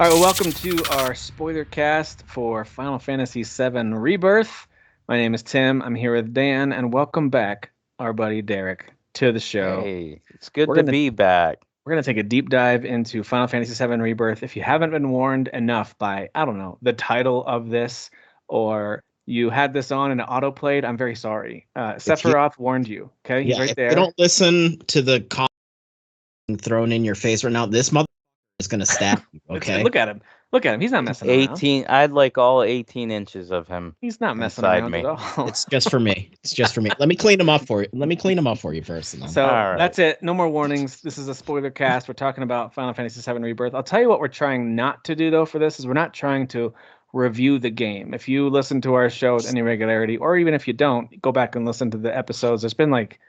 All right, well, welcome to our spoiler cast for Final Fantasy VII Rebirth. My name is Tim. I'm here with Dan, and welcome back, our buddy Derek, to the show. Hey, it's good We're to gonna be back. we're gonna take a deep dive into Final Fantasy VII Rebirth. If you haven't been warned enough by, I don't know, the title of this, or you had this on and it auto played, I'm very sorry. If you Sephiroth warned you. Okay, he's yeah, right if you there. don't listen to the comment thrown in your face right now, this mother is gonna stab you. Okay. Look at him. Look at him. He's not messing around. 18. I'd like all 18 inches of him He's not messing inside around me. at all. It's just for me. It's just for me. Let me clean them up for you. Let me clean them up for you first. And then. So All right. that's it. No more warnings. This is a spoiler cast. We're talking about Final Fantasy VII Rebirth. I'll tell you what we're trying not to do though for this is we're not trying to review the game. If you listen to our show with any regularity, or even if you don't, go back and listen to the episodes. There's been like,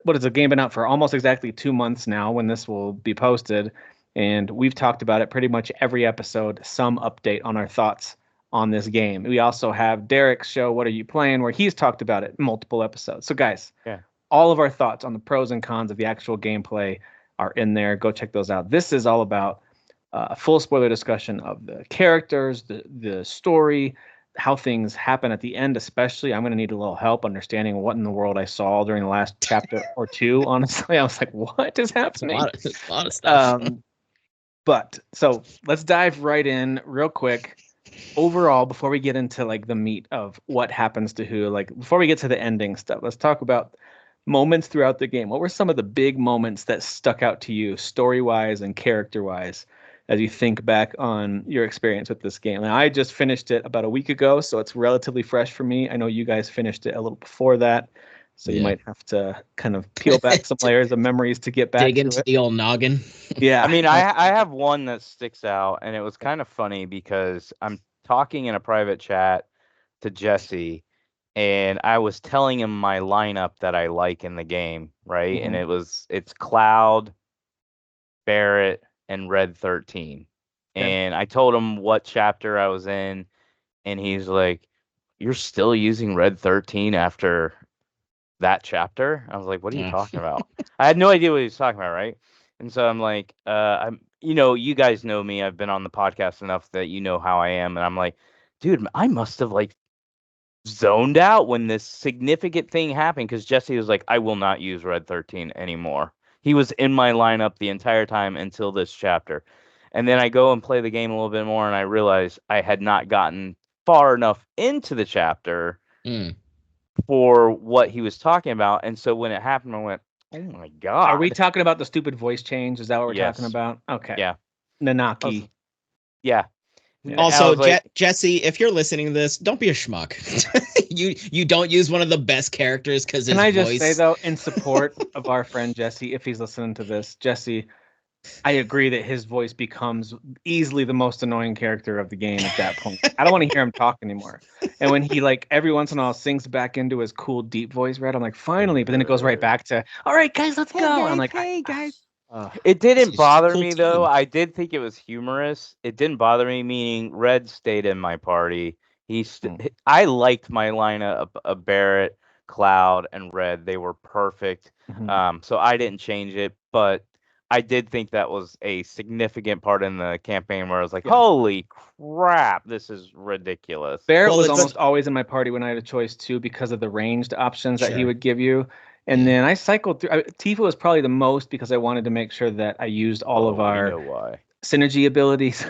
what is the game been out for almost exactly 2 months now when this will be posted. And we've talked about it pretty much every episode, some update on our thoughts on this game. We also have Derek's show, What Are You Playing, where he's talked about it multiple episodes. So guys, Yeah. all of our thoughts on the pros and cons of the actual gameplay are in there. Go check those out. This is all about a full spoiler discussion of the characters, the story, how things happen at the end, especially. I'm going to need a little help understanding what in the world I saw during the last chapter or two. Honestly, I was like, what is It's a happening? lot of stuff. But so let's dive right in real quick. Overall, before we get into like the meat of what happens to who, like before we get to the ending stuff, let's talk about moments throughout the game. What were some of the big moments that stuck out to you, story-wise and character-wise, as you think back on your experience with this game? Now, I just finished it about a week ago, so it's relatively fresh for me. I know you guys finished it a little before that, so you Yeah. might have to kind of peel back some layers of memories to get back Dig to into it. the old noggin. Yeah, I mean, I have one that sticks out, and it was kind of funny because I'm talking in a private chat to Jesse, and I was telling him my lineup that I like in the game, right? And it's Cloud, Barrett, and Red 13. Okay. And I told him what chapter I was in, and he's like, "You're still using Red 13 after that chapter?" I was like, "What are you Yeah. talking about?" I had no idea what he was talking about, right? And so I'm like, you guys know me. I've been on the podcast enough that you know how I am, and I'm like, dude, I must have like zoned out when this significant thing happened because Jesse was like, I will not use Red 13 anymore. He was in my lineup the entire time until this chapter. And then I go and play the game a little bit more, and I realize I had not gotten far enough into the chapter Mm. for what he was talking about. And so when it happened, I went, oh my God. Are we talking about the stupid voice change? Is that what we're talking Yes. about? Okay. Yeah. Nanaki. Yeah. Yeah. I Also, was like- Jesse, if you're listening to this, don't be a schmuck. you don't use one of the best characters because his Can I just voice. say though, in support of our friend Jesse, if he's listening to this, Jesse, I agree that his voice becomes easily the most annoying character of the game at that point. I don't want to hear him talk anymore. And when he like every once in a while sings back into his cool deep voice, right? I'm like, finally, but then it goes right back to, all right, guys, let's go. And I'm like, hey guys. ugh. It didn't It's bother cool me though. too. I did think it was humorous. It didn't bother me, meaning Red stayed in my party. I liked my lineup of Barrett, Cloud, and Red. They were perfect. Mhm. So I didn't change it, but I did think that was a significant part in the campaign where I was like, Yeah. holy crap, this is ridiculous. Barrett Well, was it's- almost always in my party when I had a choice too because of the ranged options that he Sure. would give you. And Yeah. then I cycled through. Tifa was probably the most because I wanted to make sure that I used all of I our know why. synergy abilities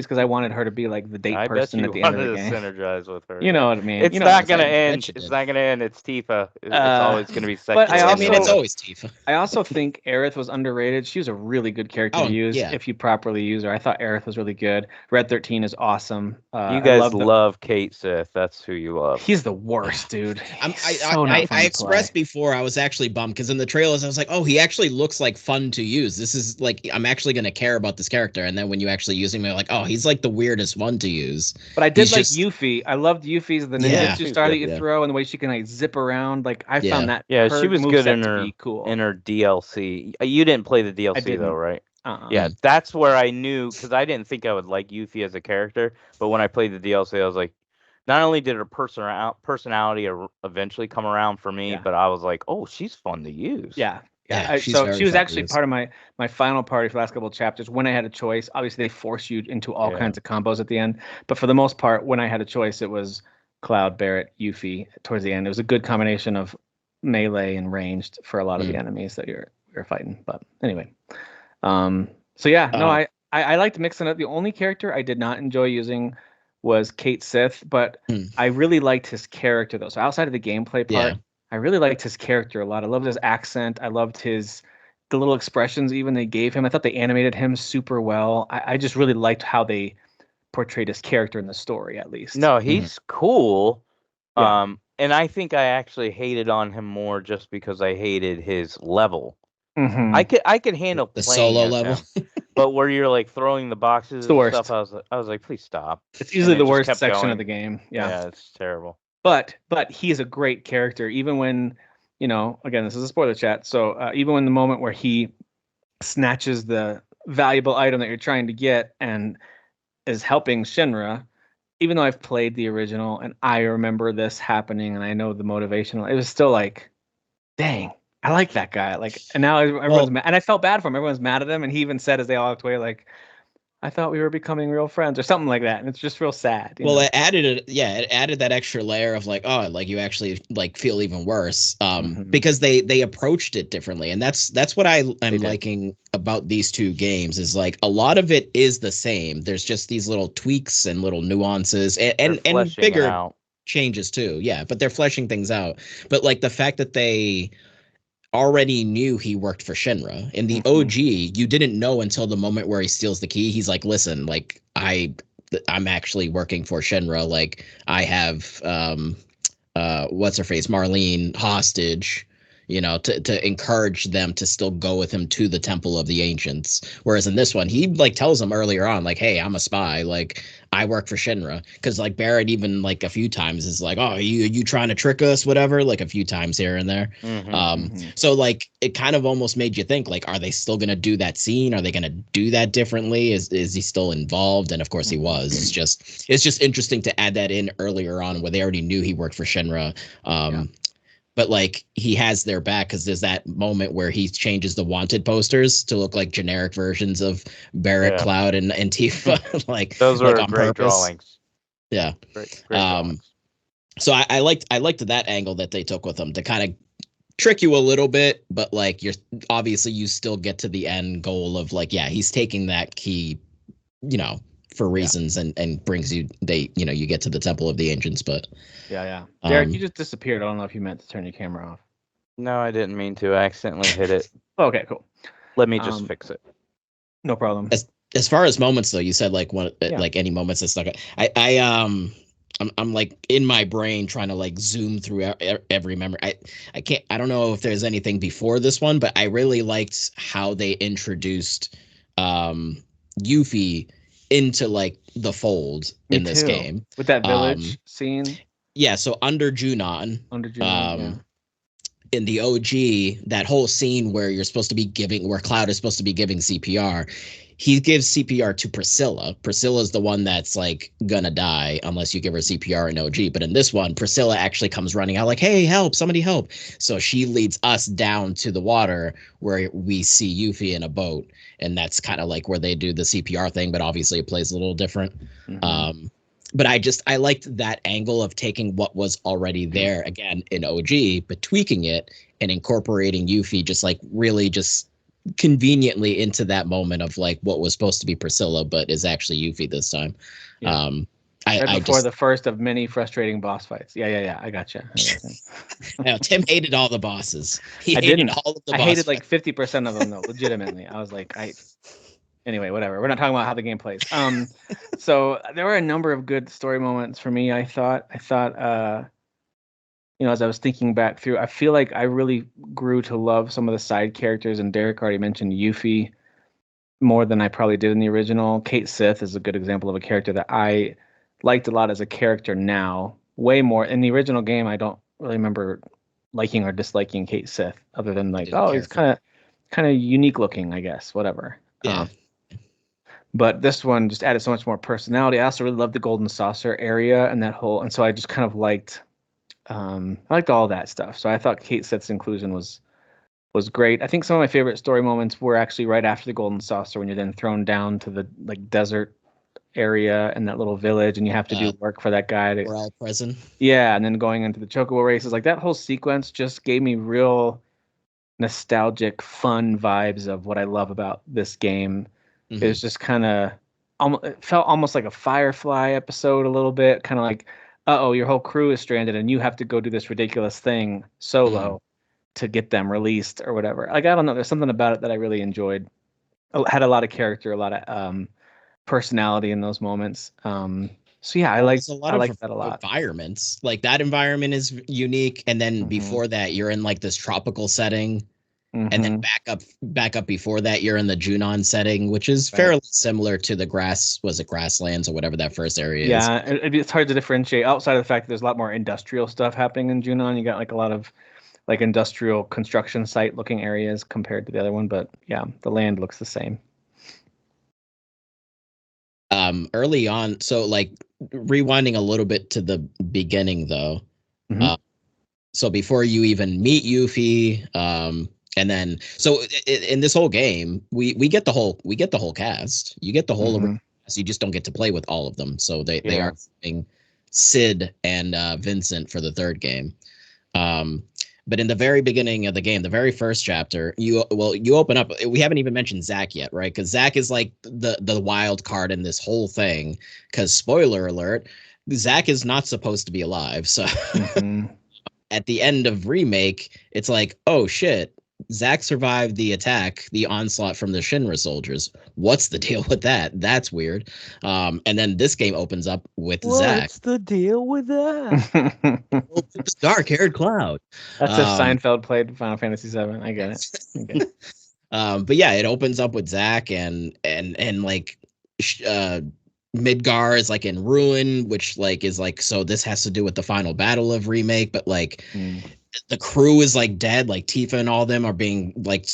because I wanted her to be like the date I bet person you at the end wanted of the to game. synergize with her. You know what I mean? It's You know what not I'm gonna saying. end. you It's did. not gonna end. It's Tifa. It's Uh, always gonna be but I secular. I mean, it's also- always Tifa. I also think Aerith was underrated. She was a really good character Oh, to use yeah. if you properly use her. I thought Aerith was really good. Red 13 is awesome. You I guys love love Kate Sith. That's who you love. He's the worst, dude. I, He's so not fun I to expressed play. before I was actually bummed because in the trailers I was like, oh, he actually looks like fun to use. This is like I'm actually gonna care about this character. And then when you actually use him, you're like, oh, he's like the weirdest one to use. But I did He's like just- Yuffie. I loved Yuffie's the Yeah. ninjutsu star that you Yeah. throw and the way she can like zip around. Like I Yeah. found that Yeah, her she was good moveset in to her be cool. DLC. You didn't play the DLC though, didn't. right? Uh-uh. Yeah, that's where I knew because I didn't think I would like Yuffie as a character, but when I played the DLC, I was like, not only did her personality eventually come around for me, Yeah. but I was like, oh, she's fun to use. Yeah. Yeah, she's so very she was fun to actually use. part of my final party for the last couple of chapters when I had a choice. Obviously, they force you into all kinds of combos at the end, but for the most part, when I had a choice, it was Cloud, Barret, Yuffie towards the end. It was a good combination of melee and ranged for a lot of the enemies that you're fighting. But anyway, so yeah, no, I liked mixing up. The only character I did not enjoy using was Kate Sith, but I really liked his character though. So outside of the gameplay part, I really liked his character a lot. I loved his accent. I loved the little expressions even they gave him. I thought they animated him super well. I just really liked how they portrayed his character in the story, at least. No, he's cool. Yeah. And I think I actually hated on him more just because I hated his level. Mhm. I could handle the playing solo as level. him, but where you're like throwing the boxes It's the and worst. stuff, I was like, please stop. It's easily And it the just worst kept section going. of the game. Yeah. It's terrible. But he is a great character, even when, again, this is a spoiler chat. So even when the moment where he snatches the valuable item that you're trying to get and is helping Shinra, even though I've played the original and I remember this happening and I know the motivation, it was still like, dang, I like that guy. Like, and now everyone's mad, and I felt bad for him. Everyone's mad at him, and he even said as they all walked away, like, I thought we were becoming real friends or something like that. And it's just real sad. Well, it added that extra layer of like, oh, like you actually like feel even worse. Because they approached it differently. And that's what I'm liking about these two games is like a lot of it is the same. There's just these little tweaks and little nuances and bigger changes too. Yeah, but they're fleshing things out. But like the fact that they already knew he worked for Shinra. In the OG, you didn't know until the moment where he steals the key. He's like, listen, like I'm actually working for Shinra. Like I have what's her face, Marlene, hostage, to encourage them to still go with him to the Temple of the Ancients. Whereas in this one, he like tells them earlier on, like, hey, I'm a spy. Like I work for Shinra. Because like Barret even like a few times is like, oh, you trying to trick us, whatever, like a few times here and there. So like it kind of almost made you think like, are they still gonna do that scene? Are they gonna do that differently? Is he still involved? And of course he was. It's just interesting to add that in earlier on where they already knew he worked for Shinra. But like he has their back because there's that moment where he changes the wanted posters to look like generic versions of Barret, Cloud, and Tifa. Like those were like on great purpose. drawings. Yeah. Great drawings. So I liked that angle that they took with him to kind of trick you a little bit, but like you're obviously you still get to the end goal of like, yeah, he's taking that key, for reasons and brings you you get to the Temple of the Ancients. But Derek, you just disappeared. I don't know if you meant to turn your camera off. No, I didn't mean to. I accidentally hit it. Okay, cool. Let me just fix it. No problem. As far as moments though, you said like like any moments that stuck. I'm like in my brain trying to like zoom through every memory. I don't know if there's anything before this one, but I really liked how they introduced Yuffie into like the fold in this game with that village scene. Yeah, so under Junon, in the OG, that whole scene where where Cloud is supposed to be giving CPR, he gives CPR to Priscilla. Priscilla's the one that's like gonna die unless you give her CPR in OG. But in this one, Priscilla actually comes running out like, hey, help, somebody help. So she leads us down to the water where we see Yuffie in a boat. And that's kind of like where they do the CPR thing, but obviously it plays a little different. But I liked that angle of taking what was already there again in OG, but tweaking it and incorporating Yuffie just like really just conveniently into that moment of like what was supposed to be Priscilla, but is actually Yuffie this time. Before the first of many frustrating boss fights. Yeah. I gotcha. No, Tim hated all the bosses. I hated like 50% of them though, legitimately. I was like, anyway, whatever. We're not talking about how the game plays. So there were a number of good story moments for me. I thought, as I was thinking back through, I feel like I really grew to love some of the side characters, and Derek already mentioned Yuffie more than I probably did in the original. Kate Sith is a good example of a character that I liked a lot as a character now, way more. In the original game, I don't really remember liking or disliking Kate Sith, other than like, he's kind of unique looking, I guess, whatever. Yeah. But this one just added so much more personality. I also really loved the Golden Saucer area and and so I just kind of liked all that stuff. So I thought Kate Sith's inclusion was was great. I think some of my favorite story moments were actually right after the Golden Saucer, when you're then thrown down to the like desert area in that little village, and you have to do work for that guy. We're all present. Yeah, and then going into the chocobo races, like that whole sequence just gave me real nostalgic, fun vibes of what I love about this game. It was just kind of, it felt almost like a Firefly episode a little bit, kind of like, uh-oh, your whole crew is stranded and you have to go do this ridiculous thing solo to get them released or whatever. Like, I don't know, there's something about it that I really enjoyed. It had a lot of character, a lot of personality in those moments. So yeah, I like that a lot. Environments, like that environment is unique, and then before that, you're in like this tropical setting, and then back up before that, you're in the Junon setting, which is fairly similar to the grasslands or whatever that first area is. Yeah, it's hard to differentiate outside of the fact that there's a lot more industrial stuff happening in Junon. You got like a lot of like industrial construction site looking areas compared to the other one, but yeah, the land looks the same. Early on, so like rewinding a little bit to the beginning though. So before you even meet Yuffie, and then so in this whole game, we get the whole cast. You get the whole cast, you just don't get to play with all of them. So they are playing Sid and Vincent for the third game. But in the very beginning of the game, the very first chapter, you open up. We haven't even mentioned Zack yet, right? Because Zack is like the wild card in this whole thing. Because spoiler alert, Zack is not supposed to be alive. So at the end of Remake, it's like, oh shit, Zack survived the attack, the onslaught from the Shinra soldiers. What's the deal with that? That's weird. And then this game opens up with Zack. What's the deal with that? This dark-haired cloud. That's if Seinfeld played Final Fantasy VII. I get it. Okay. But yeah, it opens up with Zack and like Midgar is like in ruin, which like is like, so this has to do with the final battle of Remake, but like the crew is like dead, like Tifa and all them are being like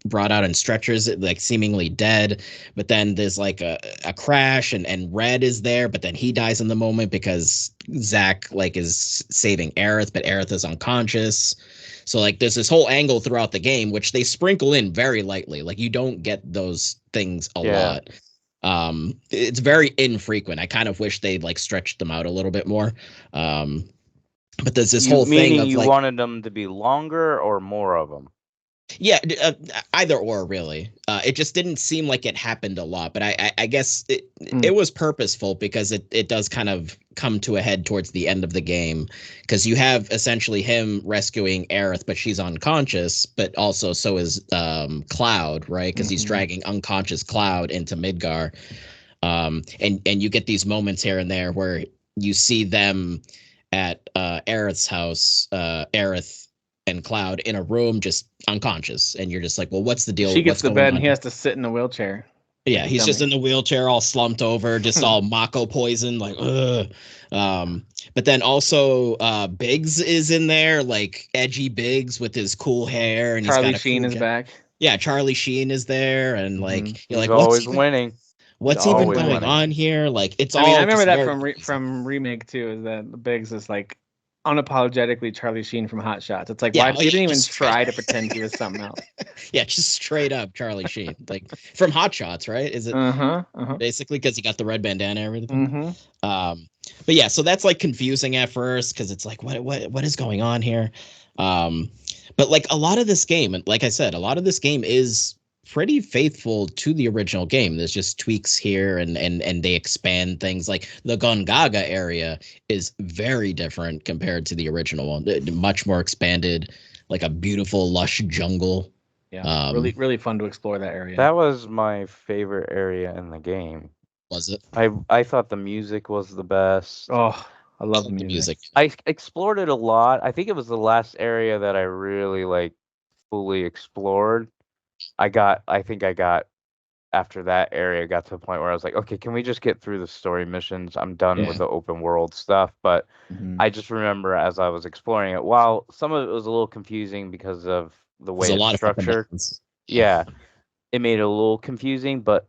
brought out in stretchers, like seemingly dead. But then there's like a crash and Red is there, but then he dies in the moment because Zack like is saving Aerith, but Aerith is unconscious. So like there's this whole angle throughout the game, which they sprinkle in very lightly. Like you don't get those things a lot. It's very infrequent. I kind of wish they'd like stretched them out a little bit more. But there's this whole thing of you like, wanted them to be longer or more of them? Yeah, either or really. It just didn't seem like it happened a lot, but I guess it was purposeful because it does kind of come to a head towards the end of the game, because you have essentially him rescuing Aerith, but she's unconscious, but also so is Cloud, right? Because he's dragging unconscious Cloud into Midgar, and you get these moments here and there where you see them at Aerith's house, Aerith and Cloud in a room just unconscious, and you're just like, well, what's the deal? She gets to bed and he has to sit in a wheelchair. Yeah, he's just in the wheelchair, all slumped over, just all Mako poison, like ugh. But then also Biggs is in there, like edgy Biggs with his cool hair, and Charlie he's got Sheen is back. Yeah, Charlie Sheen is there, and like you're like, always winning. What's even going on here? Like it's all. I remember that from Remake too. Is that Biggs is like unapologetically Charlie Sheen from Hot Shots. It's like, why he didn't even try to pretend he was something else. Yeah, just straight up Charlie Sheen, like from Hot Shots, right? Is it basically because he got the red bandana and everything? But yeah, so that's like confusing at first because it's like, what is going on here? But like a lot of this game, and like I said, a lot of this game is pretty faithful to the original game. There's just tweaks here and they expand things. Like the Gongaga area is very different compared to the original one. Much more expanded, like a beautiful lush jungle. Yeah, really fun to explore that area. That was my favorite area in the game. Was it? I thought the music was the best. Oh, I love the music. I explored it a lot. I think it was the last area that I really like fully explored. I think I got after that area got to a point where I was like, okay, can we just get through the story missions? I'm done with the open world stuff. But I just remember as I was exploring it, while some of it was a little confusing because of the way it's structured. Yeah, it made it a little confusing. But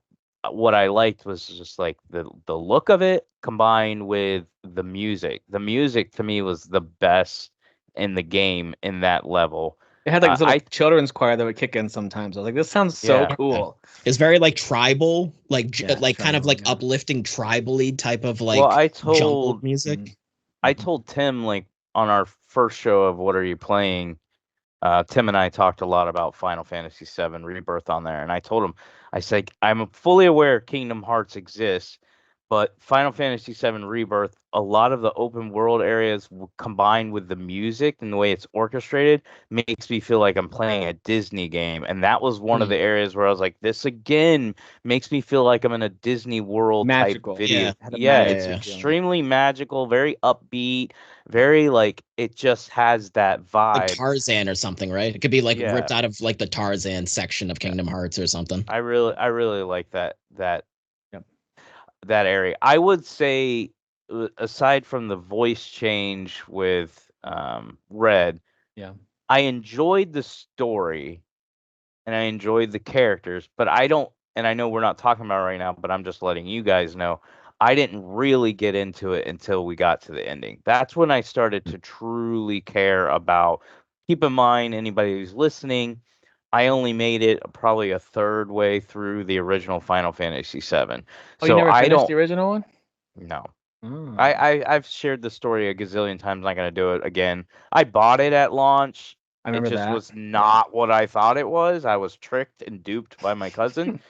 what I liked was just like the look of it combined with the music. The music to me was the best in the game in that level. It had like this little I children's choir that would kick in sometimes. I was like, this sounds so cool. It's very like tribal, like tribal, kind of like uplifting tribally type of like jungle music. I told Tim like on our first show of What Are You Playing? Tim and I talked a lot about Final Fantasy VII Rebirth on there, and I told him, I said, I'm fully aware Kingdom Hearts exists, but Final Fantasy VII Rebirth, a lot of the open world areas combined with the music and the way it's orchestrated makes me feel like I'm playing a Disney game. And that was one of the areas where I was like, this again makes me feel like I'm in a Disney World magical type video. Yeah, it's extremely magical, very upbeat, very like it just has that vibe. Like Tarzan or something, right? It could be like ripped out of like the Tarzan section of Kingdom Hearts or something. I really like that area. I would say, aside from the voice change with Red, I enjoyed the story and I enjoyed the characters, but I don't, and I know we're not talking about it right now, but I'm just letting you guys know, I didn't really get into it until we got to the ending. That's when I started to truly care about. Keep in mind, anybody who's listening, I only made it probably a third way through the original Final Fantasy VII. Oh, so you never finished the original one? No. I've shared the story a gazillion times. Not gonna do it again. I bought it at launch. I remember it just that. was not what I thought it was. I was tricked and duped by my cousin.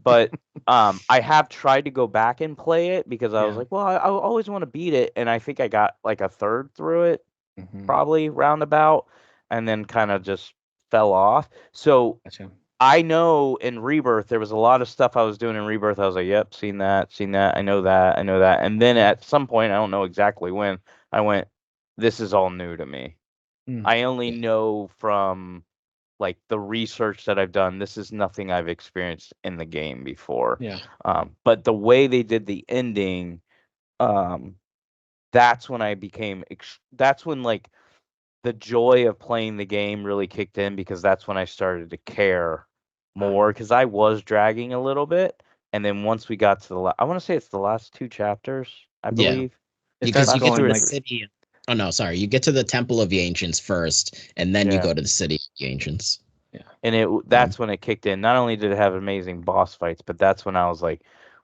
But I have tried to go back and play it because I was like, well, I always want to beat it, and I think I got like a third through it, probably roundabout, and then kind of just fell off. So I know in Rebirth there was a lot of stuff I was doing in Rebirth. I was like, yep, seen that, I know that. And then at some point, I don't know exactly when, I went, this is all new to me. I only know from like the research that I've done, this is nothing I've experienced in the game before. But the way they did the ending, that's when I became that's when like the joy of playing the game really kicked in, because that's when I started to care more, because I was dragging a little bit. And then once we got to I want to say it's the last 2 chapters, I believe. Because you get to the city. Oh no, sorry. You get to the Temple of the Ancients first, and then you go to the City of the Ancients. And that's when it kicked in. Not only did it have amazing boss fights, but that's when I was like,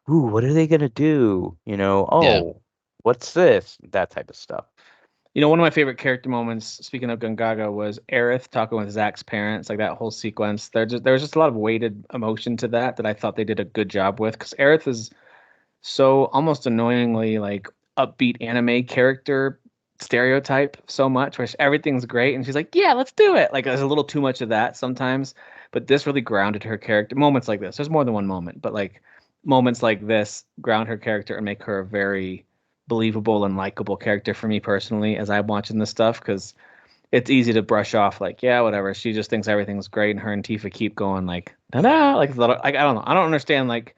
ooh, what are they gonna do? You know, what's this? That type of stuff. You know, one of my favorite character moments, speaking of Gungaga, was Aerith talking with Zack's parents, like that whole sequence. There was just a lot of weighted emotion to that I thought they did a good job with, because Aerith is so almost annoyingly like upbeat anime character stereotype so much, where everything's great and she's like, yeah, let's do it. Like there's a little too much of that sometimes, but this really grounded her character. Moments like this, there's more than one moment, but like moments like this ground her character and make her a very believable and likable character for me personally as I'm watching this stuff, because it's easy to brush off like, yeah, whatever, she just thinks everything's great, and her and Tifa keep going like da-da, like I don't know, I don't understand like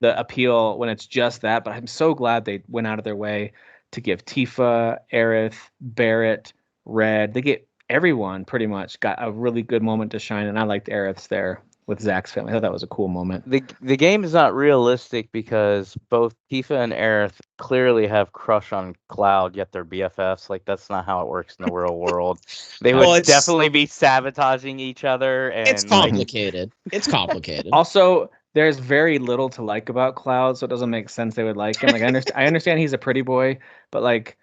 the appeal when it's just that, but I'm so glad they went out of their way to give Tifa, Aerith, Barrett, Red. They get everyone pretty much got a really good moment to shine, and I liked Aerith's there with Zack's family. I thought that was a cool moment. The game is not realistic because both Tifa and Aerith clearly have crush on Cloud, yet they're BFFs. Like that's not how it works in the real world. They would definitely be sabotaging each other. And it's complicated. It's complicated. Also, there's very little to like about Cloud, so it doesn't make sense they would like him. Like I understand he's a pretty boy, but like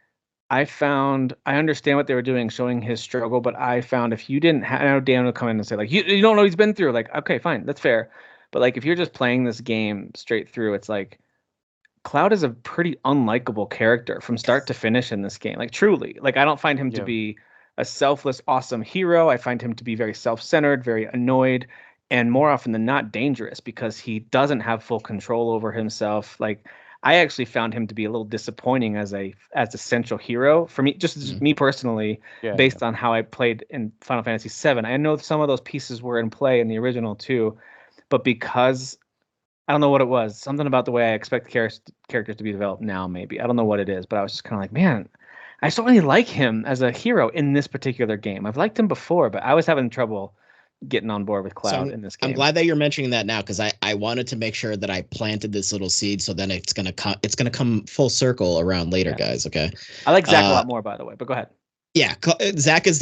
I understand what they were doing, showing his struggle, but I found if you didn't I know Dan would come in and say like, you don't know what he's been through. Like, okay, fine, that's fair. But like if you're just playing this game straight through, it's like Cloud is a pretty unlikable character from start to finish in this game. Like truly. Like I don't find him to be a selfless, awesome hero. I find him to be very self-centered, very annoyed, and more often than not dangerous, because he doesn't have full control over himself. Like I actually found him to be a little disappointing as a central hero for me, just me personally, based on how I played in Final Fantasy VII. I know some of those pieces were in play in the original too, but because I don't know what it was, something about the way I expect characters to be developed now, maybe. I don't know what it is, but I was just kind of like, man, I just don't really like him as a hero in this particular game. I've liked him before, but I was having trouble getting on board with Cloud in this game. I'm glad that you're mentioning that now, because I wanted to make sure that I planted this little seed, so then it's gonna come full circle around later, guys. Okay. I like Zack a lot more, by the way, but go ahead. Yeah, Zach is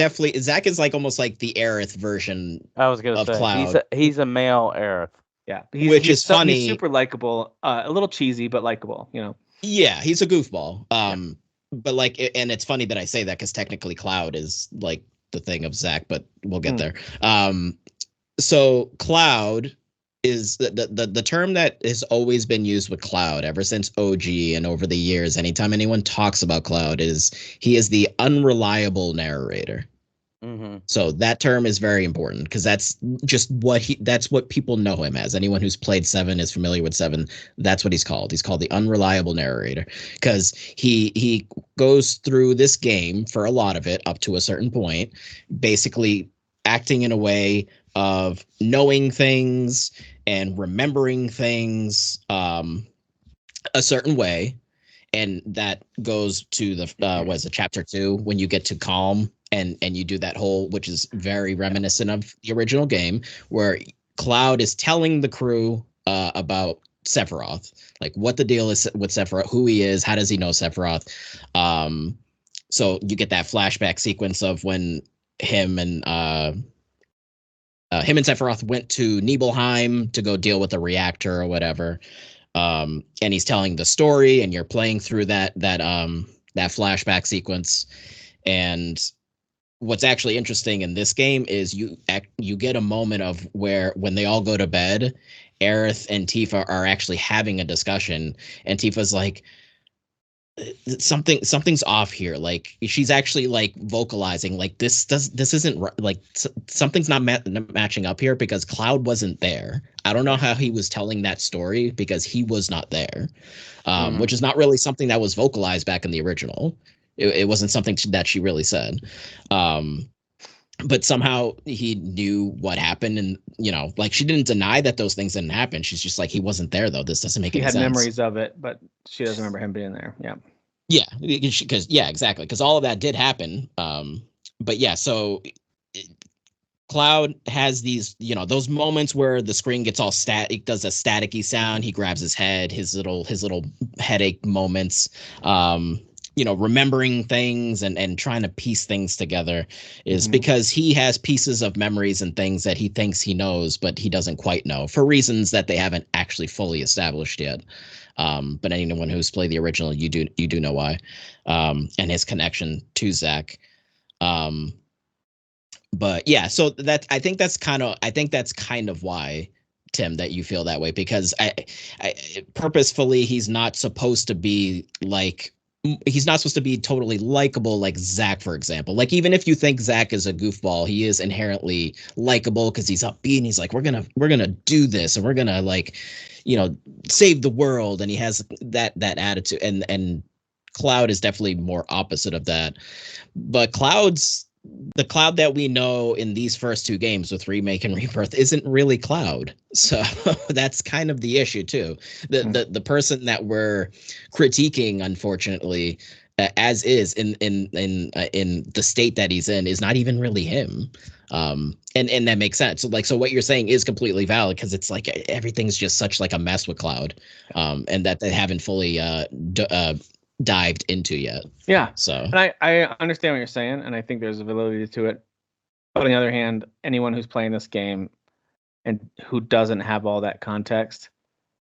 like almost like the Aerith version I was gonna of say Cloud, he's a male Aerith. Yeah, which is funny. He's super likable, a little cheesy, but likable. Yeah, he's a goofball. Yeah. But like, and it's funny that I say that because technically Cloud is like the thing of Zach, but we'll get there. So Cloud is the term that has always been used with Cloud ever since OG and over the years. Anytime anyone talks about Cloud, is he is the unreliable narrator. Mm-hmm. So that term is very important because that's just that's what people know him as. Anyone who's played 7 is familiar with 7. That's what he's called. He's called the unreliable narrator because he goes through this game for a lot of it up to a certain point, basically acting in a way of knowing things and remembering things a certain way. And that goes to the what is it, chapter 2, when you get to Calm and you do that whole, which is very reminiscent of the original game, where Cloud is telling the crew about Sephiroth, like what the deal is with Sephiroth, who he is, how does he know Sephiroth. So you get that flashback sequence of when him and Sephiroth went to Nibelheim to go deal with the reactor or whatever. And he's telling the story, and you're playing through that flashback sequence. And what's actually interesting in this game is you get a moment of where when they all go to bed, Aerith and Tifa are actually having a discussion, and Tifa's like, something's off here. Like she's actually like vocalizing like this isn't like something's not matching up here because Cloud wasn't there. I don't know how he was telling that story because he was not there, which is not really something that was vocalized back in the original. It wasn't something that she really said. But somehow he knew what happened, and like she didn't deny that those things didn't happen. She's just like, he wasn't there though. This doesn't make any sense. He had memories of it, but she doesn't remember him being there. Yeah, exactly, because all of that did happen. But yeah, so Cloud has these, those moments where the screen gets all static, does a staticky sound. He grabs his head, his little headache moments. Remembering things and trying to piece things together is because he has pieces of memories and things that he thinks he knows, but he doesn't quite know for reasons that they haven't actually fully established yet. But anyone who's played the original, you do know why, and his connection to Zach. But yeah, so I think that's kind of why, Tim, that you feel that way, because I purposefully he's not supposed to be like. He's not supposed to be totally likable like Zach, for example. Like, even if you think Zach is a goofball, he is inherently likable because he's upbeat and he's like, we're gonna do this and we're gonna like, save the world, and he has that attitude. And Cloud is definitely more opposite of that. But the Cloud that we know in these first 2 games with Remake and Rebirth isn't really Cloud. So that's kind of the issue too. The person that we're critiquing, unfortunately, as is in the state that he's in, is not even really him. And that makes sense. So what you're saying is completely valid, because it's like everything's just such like a mess with Cloud, and that they haven't fully dived into yet. Yeah. So and I understand what you're saying, and I think there's a validity to it. But on the other hand, anyone who's playing this game and who doesn't have all that context,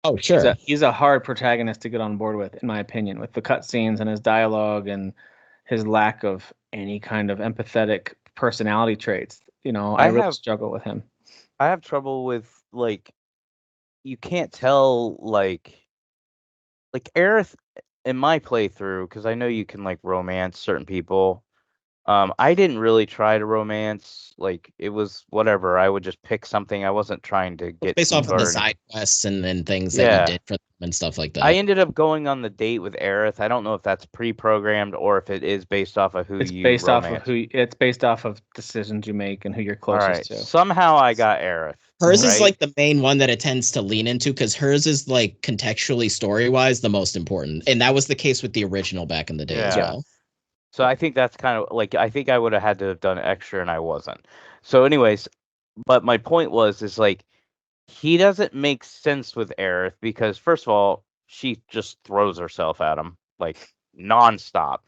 oh sure, he's a hard protagonist to get on board with, in my opinion, with the cutscenes and his dialogue and his lack of any kind of empathetic personality traits. I really struggle with him. I have trouble with, like, you can't tell, like Aerith in my playthrough, because I know you can like romance certain people. I didn't really try to romance. Like, it was whatever. I would just pick something. I wasn't trying to get based off of the side quests and things that you did for them and stuff like that. I ended up going on the date with Aerith. I don't know if that's pre-programmed or if it is based off of it's based off of decisions you make and who you're closest to. Somehow I got Aerith. Hers is like the main one that it tends to lean into, because hers is like contextually, story-wise, the most important. And that was the case with the original back in the day as well. So I think that's kind of like, I think I would have had to have done extra and I wasn't. So anyways, but my point is like, he doesn't make sense with Aerith because, first of all, she just throws herself at him like nonstop.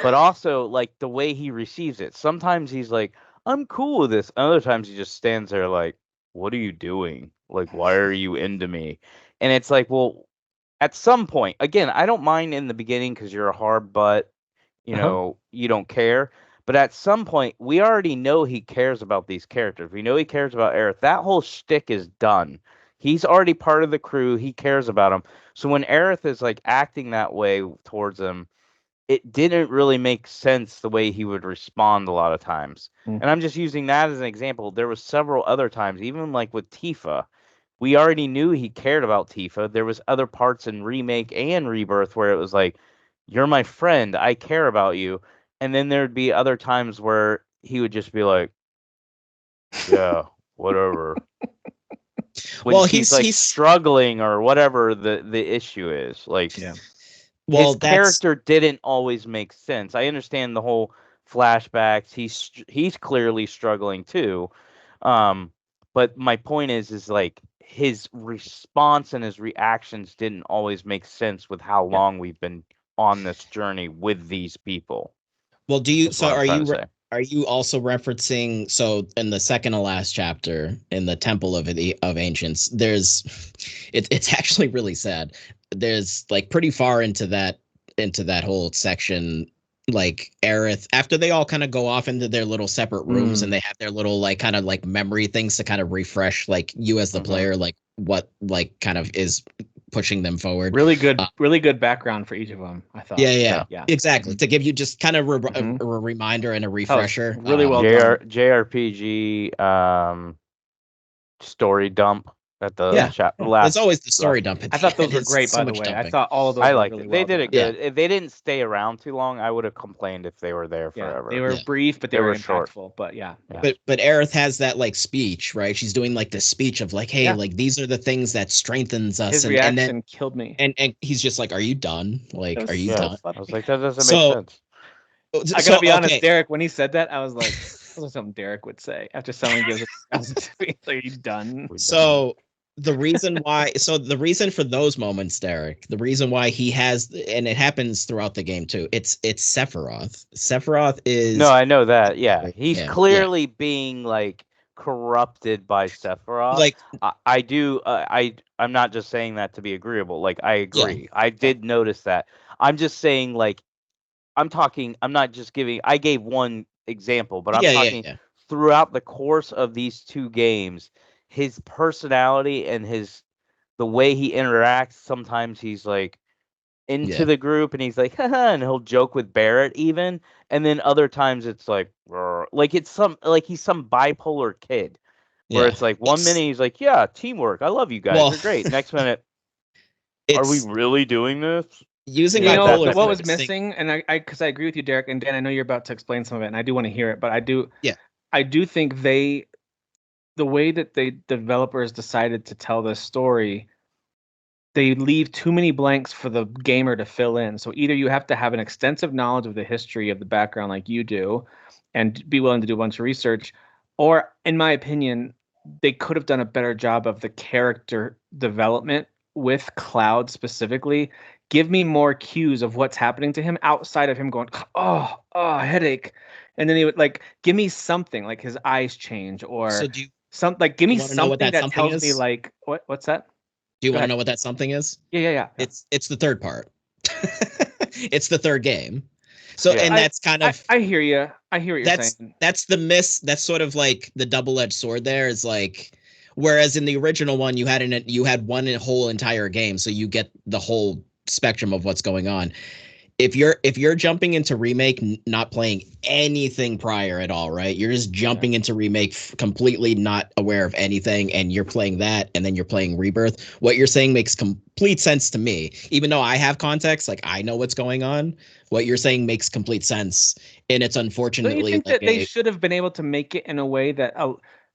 but also like the way he receives it. Sometimes he's like, I'm cool with this. Other times he just stands there like, what are you doing? Like, why are you into me? And it's like, well, at some point, again, I don't mind in the beginning because you're a hard butt, you don't care. But at some point, we already know he cares about these characters. We know he cares about Aerith. That whole shtick is done. He's already part of the crew. He cares about him. So when Aerith is like acting that way towards him, it didn't really make sense the way he would respond a lot of times. And I'm just using that as an example. There was several other times, even like with Tifa, we already knew he cared about Tifa. There was other parts in Remake and Rebirth where it was like, you're my friend, I care about you. And then there'd be other times where he would just be like, yeah, whatever. When he's struggling or whatever the issue is. Like, his character didn't always make sense. I understand the whole flashbacks. He's clearly struggling too. But my point is like his response and his reactions didn't always make sense with how long we've been on this journey with these people. Well, are you also referencing, so in the second to last chapter in the Temple of Ancients, it's actually really sad. There's like pretty far into that whole section, like Aerith, after they all kind of go off into their little separate rooms and they have their little like kind of like memory things to kind of refresh like you as the player, like what like kind of is pushing them forward. Really good background for each of them, I thought. Yeah, exactly. To give you just kind of a reminder and a refresher. Really well done. JRPG story dump at the last. It's always the story dump. I thought those were great, by the way. I thought all of those. I liked it. They did it good. If they didn't stay around too long, I would have complained if they were there forever. They were brief, but they were impactful. But But Aerith has that like speech, right? She's doing like the speech of like, hey, like these are the things that strengthens us. His reaction then killed me. And he's just like, are you done? Like, are you done? I was like, that doesn't make sense. I gotta be honest, Derek. When he said that, I was like, "This is something Derek would say after someone gives us a Are you done?" So the reason for those moments, Derek, the reason why he has, and it happens throughout the game too. It's Sephiroth. Sephiroth is no, I know that. Yeah, he's clearly being like corrupted by Sephiroth. Like I do. I'm not just saying that to be agreeable. Like I agree. Yeah. I did notice that. I'm just saying like. I'm not just giving, I gave one example, but I'm talking throughout the course of these two games, his personality and the way he interacts, sometimes he's like into the group and he's like, haha, and he'll joke with Barrett even. And then other times it's like he's some bipolar kid where it's like one minute he's like, yeah, teamwork. I love you guys. You're great. Next minute, are we really doing this? Using what was missing, and because I agree with you, Derek, and Dan, I know you're about to explain some of it, and I do want to hear it, but I do think the way that the developers decided to tell this story, they leave too many blanks for the gamer to fill in. So either you have to have an extensive knowledge of the history of the background like you do, and be willing to do a bunch of research, or in my opinion, they could have done a better job of the character development with Cloud specifically. Give me more cues of what's happening to him outside of him going, oh, headache. And then he would like, give me something like his eyes change or give me something that tells me like, what's that? Do you want to know what that something is? Yeah. It's the third part. It's the third game. So, and that's kind of, I hear you. I hear what you're saying. That's that's sort of like the double-edged sword there is like, whereas in the original one, you had one whole entire game. So you get the whole spectrum of what's going on. If you're jumping into Remake not playing anything prior at all, right? You're just jumping into Remake completely not aware of anything, and you're playing that, and then you're playing Rebirth. What you're saying makes complete sense to me. Even though I have context, like I know what's going on, what you're saying makes complete sense. And it's unfortunately Don't you think that they should have been able to make it in a way that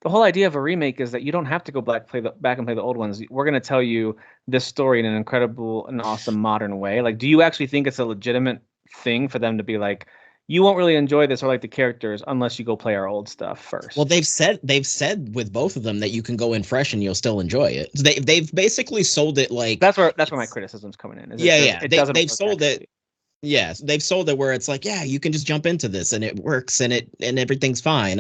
the whole idea of a remake is that you don't have to go back and play the old ones. We're going to tell you this story in an incredible and awesome modern way. Like, do you actually think it's a legitimate thing for them to be like, you won't really enjoy this or like the characters unless you go play our old stuff first? Well, they've said with both of them that you can go in fresh and you'll still enjoy it. They've basically sold it like that's where my criticism's coming in. They've sold it. Yeah, they've sold it where it's like, yeah, you can just jump into this and it works and everything's fine.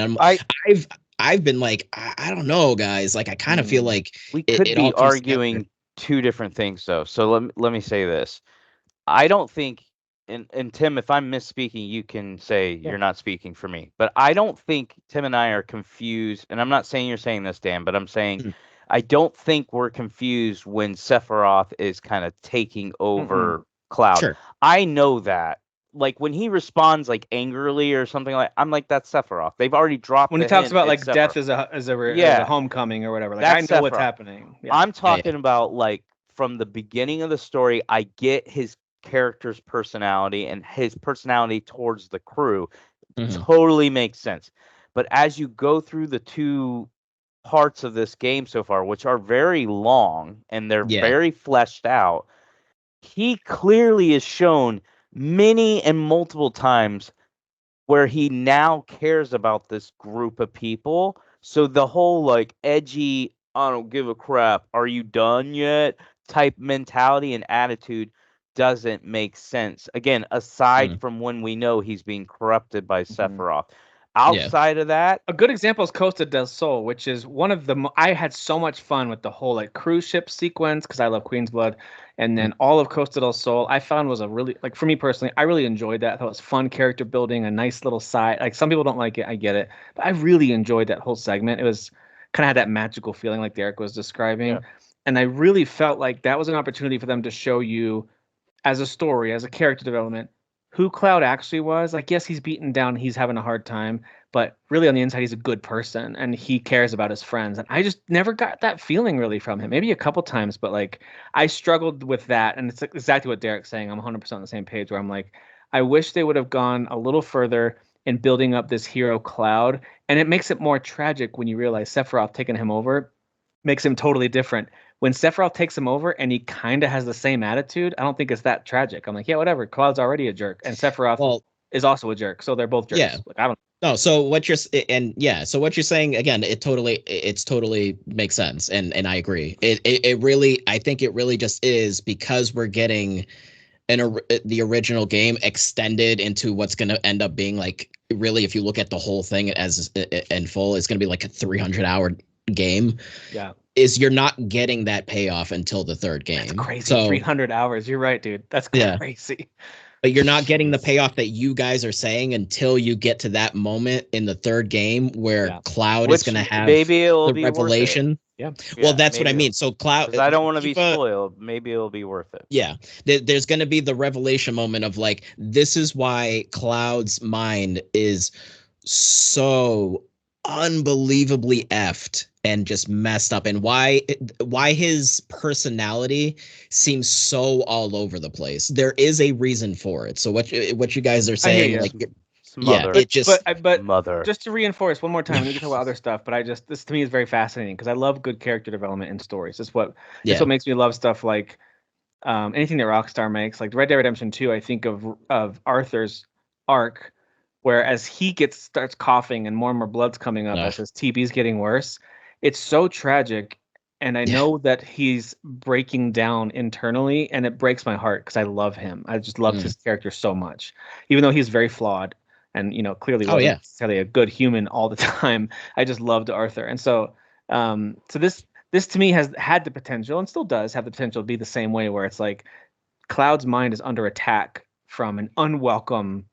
I've been like, I don't know, guys. Like, I kind of feel like we could it be all comes arguing together. two different things though. So let me say this. I don't think, and Tim, if I'm misspeaking, you can say you're not speaking for me. But I don't think Tim and I are confused. And I'm not saying you're saying this, Dan, but I'm saying I don't think we're confused when Sephiroth is kind of taking over Cloud. Sure. I know that. Like when he responds like angrily or something like, I'm like, that's Sephiroth. They've already dropped. When he talks about like death as a homecoming or whatever, like I know what's happening. Yeah. I'm talking about like from the beginning of the story. I get his character's personality and his personality towards the crew totally makes sense. But as you go through the two parts of this game so far, which are very long and they're very fleshed out, he clearly is shown many and multiple times where he now cares about this group of people. So the whole like edgy, I don't give a crap, are you done yet type mentality and attitude doesn't make sense. Again, aside from when we know he's being corrupted by Sephiroth. Outside of that, a good example is Costa del Sol, which is one of the I had so much fun with the whole like cruise ship sequence because I love Queen's Blood, and then all of Costa del Sol I found was a really, like, for me personally, I really enjoyed that. I thought it was fun character building, a nice little side. Like some people don't like it, I get it, but I really enjoyed that whole segment. It was kind of had that magical feeling like Derek was describing, and I really felt like that was an opportunity for them to show you as a story, as a character development, who Cloud actually was. Like, yes, he's beaten down, he's having a hard time, but really on the inside, he's a good person and he cares about his friends. And I just never got that feeling really from him. Maybe a couple times, but like I struggled with that. And it's exactly what Derek's saying. I'm 100% on the same page where I'm like, I wish they would have gone a little further in building up this hero Cloud. And it makes it more tragic when you realize Sephiroth taking him over makes him totally different. When Sephiroth takes him over and he kind of has the same attitude, I don't think it's that tragic. I'm like, yeah, whatever. Cloud's already a jerk, and Sephiroth is also a jerk, so they're both jerks. Yeah. Like, I don't. No, so what you're so what you're saying again, it's totally makes sense, and I agree. It really, I think it really just is because we're getting the original game extended into what's going to end up being like, really, if you look at the whole thing as in full, it's going to be like a 300-hour game. Yeah. Is you're not getting that payoff until the third game. That's crazy. So 300 hours. You're right, dude. That's crazy. Yeah. But you're not getting the payoff that you guys are saying until you get to that moment in the third game where Cloud is going to have the revelation. Yeah. Well, that's what I mean. So Cloud, I don't want to be spoiled. Maybe it'll be worth it. Yeah. There's going to be the revelation moment of like, this is why Cloud's mind is so unbelievably effed and just messed up, and why his personality seems so all over the place. There is a reason for it. So what you guys are saying, like, it just but mother. Just to reinforce one more time, we can talk about other stuff, but this to me is very fascinating because I love good character development in stories. It's what makes me love stuff like anything that Rockstar makes. Like Red Dead Redemption 2, I think of Arthur's arc, where as he starts coughing and more blood's coming up as his TB's getting worse. It's so tragic, and I know that he's breaking down internally, and it breaks my heart because I love him. I just love his character so much, even though he's very flawed and clearly wasn't necessarily a good human all the time. I just loved Arthur, and so this to me has had the potential and still does have the potential to be the same way, where it's like Cloud's mind is under attack from an unwelcome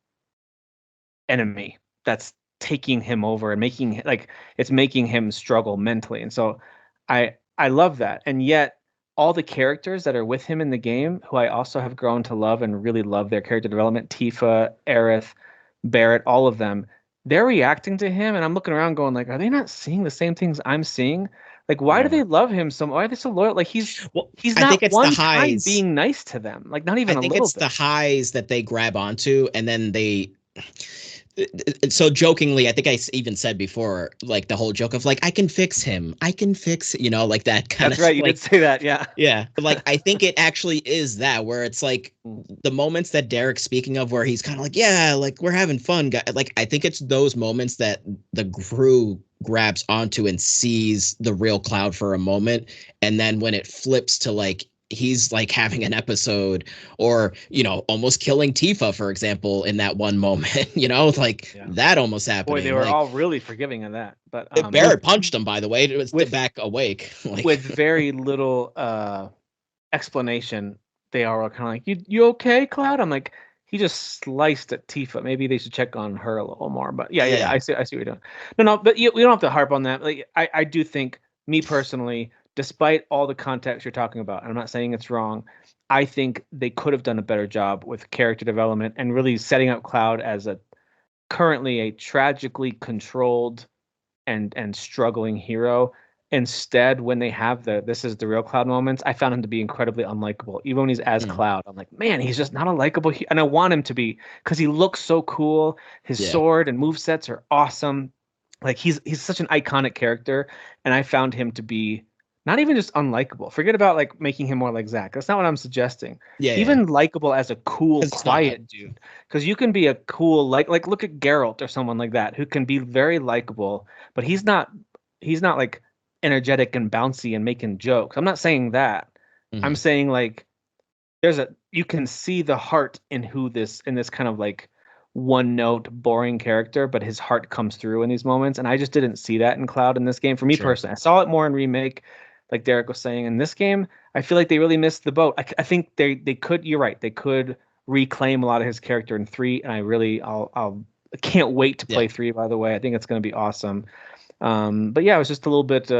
enemy that's taking him over and making him struggle mentally. And so I love that. And yet all the characters that are with him in the game, who I also have grown to love and really love their character development, Tifa, Aerith, Barrett, all of them, they're reacting to him, and I'm looking around going like, are they not seeing the same things I'm seeing? Like, why do they love him so much? Why are they so loyal? Like, he's not one time being nice to them. Like, not even a little bit. I think it's the highs that they grab onto, and then they... So jokingly, I think I even said before, like the whole joke of like, I can fix him, like that kind of. That's right. You did say that, yeah. Yeah, but like I think it actually is that, where it's like the moments that Derek's speaking of, where he's kind of like, yeah, like we're having fun, guys. Like I think it's those moments that the crew grabs onto and sees the real Cloud for a moment, and then when it flips to like he's like having an episode, or almost killing Tifa, for example, in that one moment. Like that almost happening. Boy, they were all really forgiving of that. But Barrett punched him, by the way, to back awake. With very little explanation. They are kind of like, you okay, Cloud? I'm like, he just sliced at Tifa. Maybe they should check on her a little more. But yeah. I see what you're doing. No, but we don't have to harp on that. Like, I do think, me personally, despite all the context you're talking about, and I'm not saying it's wrong, I think they could have done a better job with character development and really setting up Cloud as currently a tragically controlled and struggling hero. Instead, when they have this is the real Cloud moments, I found him to be incredibly unlikable. Even when he's as Cloud, I'm like, man, he's just not a likable. And I want him to be, because he looks so cool. His sword and movesets are awesome. Like he's such an iconic character, and I found him to be not even just unlikable. Forget about like making him more like Zack. That's not what I'm suggesting. Even likable as a cool, quiet dude. Because you can be a cool like look at Geralt or someone like that who can be very likable, but he's not like energetic and bouncy and making jokes. I'm not saying that. I'm saying like you can see the heart in this kind of like one note boring character, but his heart comes through in these moments, and I just didn't see that in Cloud in this game. For me personally, I saw it more in Remake, like Derek was saying. In this game, I feel like they really missed the boat. I think they could, you're right, they could reclaim a lot of his character in 3, and I can't wait to play 3, by the way. I think it's going to be awesome. But yeah, it was just a little bit.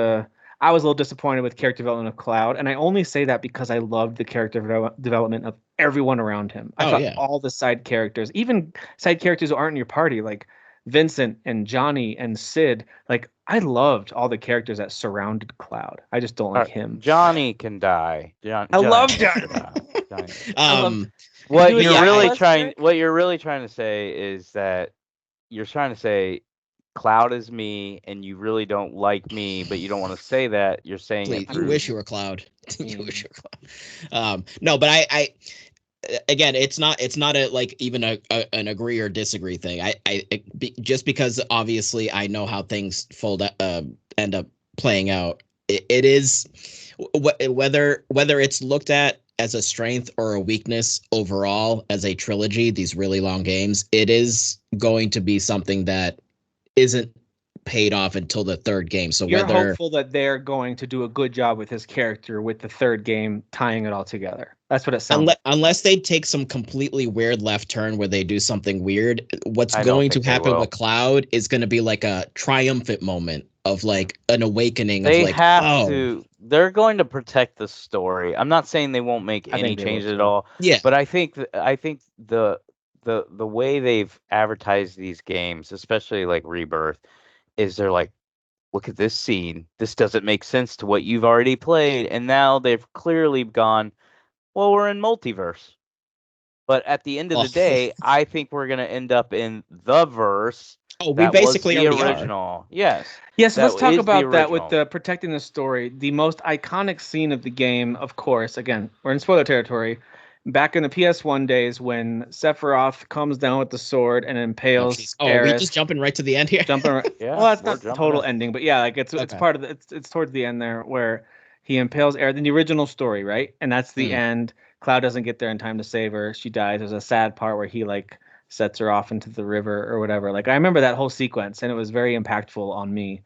I was a little disappointed with character development of Cloud, and I only say that because I loved the character development of everyone around him. I thought all the side characters, even side characters who aren't in your party, like Vincent and Johnny and Sid, like I loved all the characters that surrounded Cloud. I just don't like him. Johnny can die. I love Johnny. What you're really trying to say is that you're trying to say Cloud is me, and you really don't like me, but you don't want to say that. You're saying it. You wish you were Cloud. You wish you were Cloud. No, but I again, it's not a like even an agree or disagree thing. Just because obviously I know how things end up playing out. It is whether it's looked at as a strength or a weakness overall as a trilogy. These really long games, it is going to be something that isn't paid off until the third game. So you're hopeful that they're going to do a good job with his character with the third game, tying it all together. That's what it sounds like. Unless they take some completely weird left turn where they do something weird, what's going to happen with Cloud is going to be like a triumphant moment of like an awakening. They're going to protect the story. I'm not saying they won't make any changes at all. Yeah, but I think the way they've advertised these games, especially like Rebirth, is they're like, look at this scene. This doesn't make sense to what you've already played. And now they've clearly gone, well, we're in multiverse. But at the end of the day, I think we're going to end up in the verse. Oh, we basically the original. Are. Yes. Yes, let's talk about that with the protecting the story. The most iconic scene of the game, of course, again, we're in spoiler territory. Back in the PS1 days, when Sephiroth comes down with the sword and impales Aerith. Are we just jumping right to the end here? Yeah, well, that's not the total ending, but yeah, like it's part of it's towards the end there where he impales Aerith in the original story, right? And that's the end. Cloud doesn't get there in time to save her. She dies. There's a sad part where he like sets her off into the river or whatever. Like I remember that whole sequence, and it was very impactful on me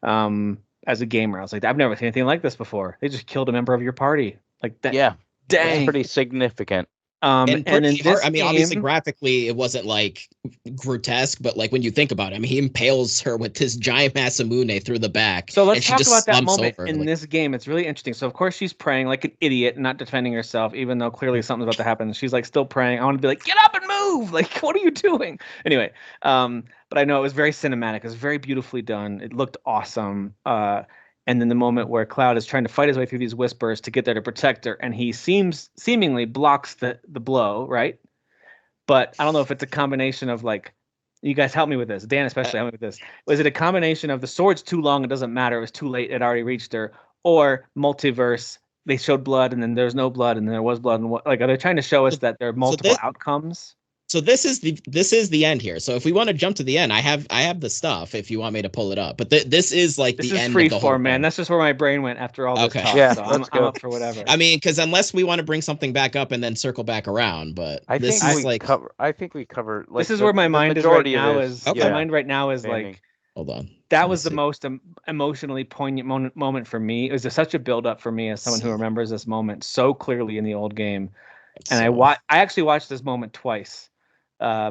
as a gamer. I was like, I've never seen anything like this before. They just killed a member of your party. Like that. Yeah. Dang. It's pretty significant. And in this game, obviously graphically it wasn't like grotesque, but like when you think about it, I mean, he impales her with this giant Masamune through the back. So let's talk about that moment in this game. It's really interesting. So of course she's praying like an idiot, not defending herself, even though clearly something's about to happen. She's like still praying. I want to be like, get up and move. Like, what are you doing? Anyway, but I know it was very cinematic. It was very beautifully done. It looked awesome. And then the moment where Cloud is trying to fight his way through these whispers to get there to protect her, and he seemingly blocks the blow, right? But I don't know if it's a combination of like, you guys help me with this. Dan especially help me with this. Was it a combination of the sword's too long, it doesn't matter, it was too late, it already reached her, or multiverse, they showed blood and then there's no blood and then there was blood, and what? Like, are they trying to show us that there are multiple outcomes? So this is the end here. So if we want to jump to the end, I have the stuff if you want me to pull it up. But this is like the end free of the whole form, man. Thing. That's just where my brain went after all this talk. Yeah, so I'm up for whatever. I mean, because unless we want to bring something back up and then circle back around, but I this think is like I think we cover. Like, this is where my mind is right now. My mind right now is Standing. like, hold on. That was the most emotionally poignant moment for me. It was such a build up for me as someone who remembers this moment so clearly in the old game. And I actually watched this moment twice.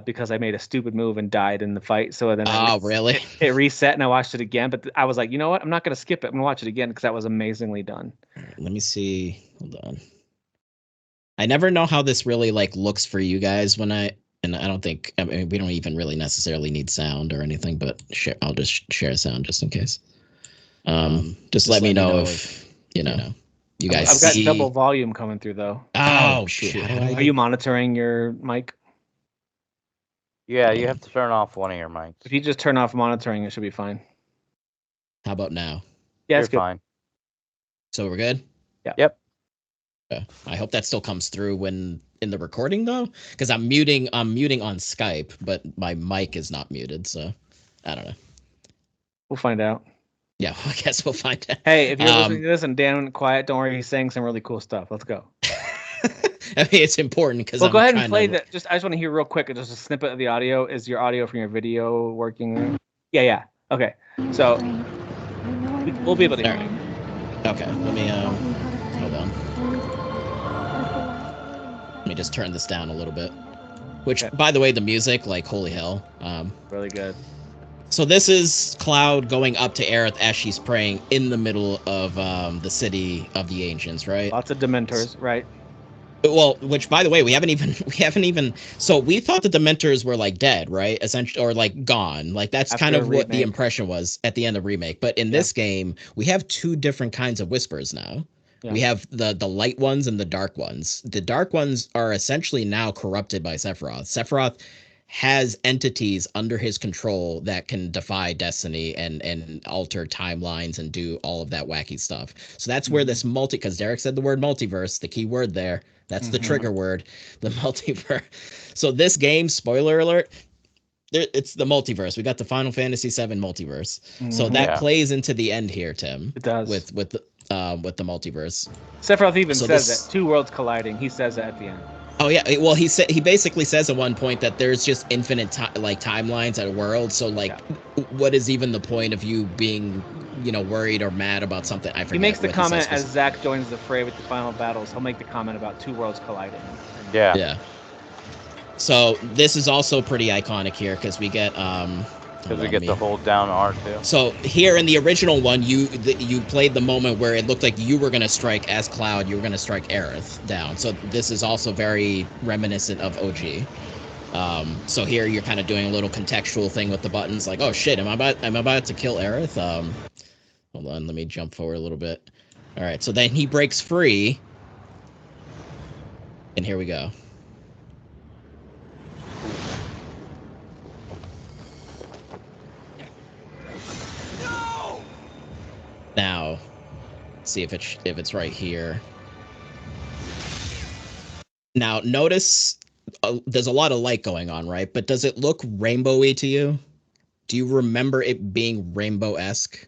Because I made a stupid move and died in the fight. So then really? It reset and I watched it again. But I was like, you know what? I'm not going to skip it. I'm going to watch it again because that was amazingly done. All right, let me see. Hold on. I never know how this really like looks for you guys and I don't think, I mean, we don't even really necessarily need sound or anything, but I'll just share sound just in case. Just let me know if, you guys I've got double volume coming through though. Oh, shoot. Are you monitoring your mic? Yeah, you have to turn off one of your mics. If you just turn off monitoring, it should be fine. How about now? Yeah, it's fine. So we're good? Yeah. Yep. I hope that still comes through when in the recording though, because I'm muting on Skype, but my mic is not muted, so I don't know. We'll find out. Yeah, I guess we'll find out. Hey, if you're listening to this and Dan went quiet, don't worry, he's saying some really cool stuff. Let's go. I mean, it's important because. Well, go ahead and play that. I just want to hear real quick, just a snippet of the audio. Is your audio from your video working? Yeah. Okay, so we'll be able to hear you. Okay, let me hold on. Let me just turn this down a little bit. Which, by the way, the music, like, holy hell, really good. So this is Cloud going up to Aerith as she's praying in the middle of the city of the ancients, right? Lots of Dementors, right? Well, which, by the way, we haven't even. So we thought the Dementors were like dead, right? Essentially, or like gone. Like that's kind of what the impression was at the end of remake. But in this game, we have two different kinds of whispers now. Yeah. We have the light ones and the dark ones. The dark ones are essentially now corrupted by Sephiroth. Sephiroth has entities under his control that can defy destiny and alter timelines and do all of that wacky stuff. So that's where this because Derek said the word multiverse, the key word there. That's the trigger word, the multiverse. So this game, spoiler alert, it's the multiverse. We got the Final Fantasy VII multiverse. So that plays into the end here, Tim. It does. With the multiverse. Sephiroth even says that two worlds colliding. He says that at the end. Oh yeah, well he basically says at one point that there's just infinite timelines at a world. So what is even the point of you being worried or mad about something? I forget. He makes the comment as Zack joins the fray with the final battles. He'll make the comment about two worlds colliding. Yeah. Yeah. So this is also pretty iconic here because we get the hold down R2. So here in the original one, you played the moment where it looked like you were gonna strike as Cloud. You were gonna strike Aerith down. So this is also very reminiscent of OG. So here you're kind of doing a little contextual thing with the buttons, like, oh shit, I'm about to kill Aerith. Hold on, let me jump forward a little bit. All right, so then he breaks free, and here we go. No! Now, see if it's right here. Now, notice there's a lot of light going on, right? But does it look rainbowy to you? Do you remember it being rainbow-esque?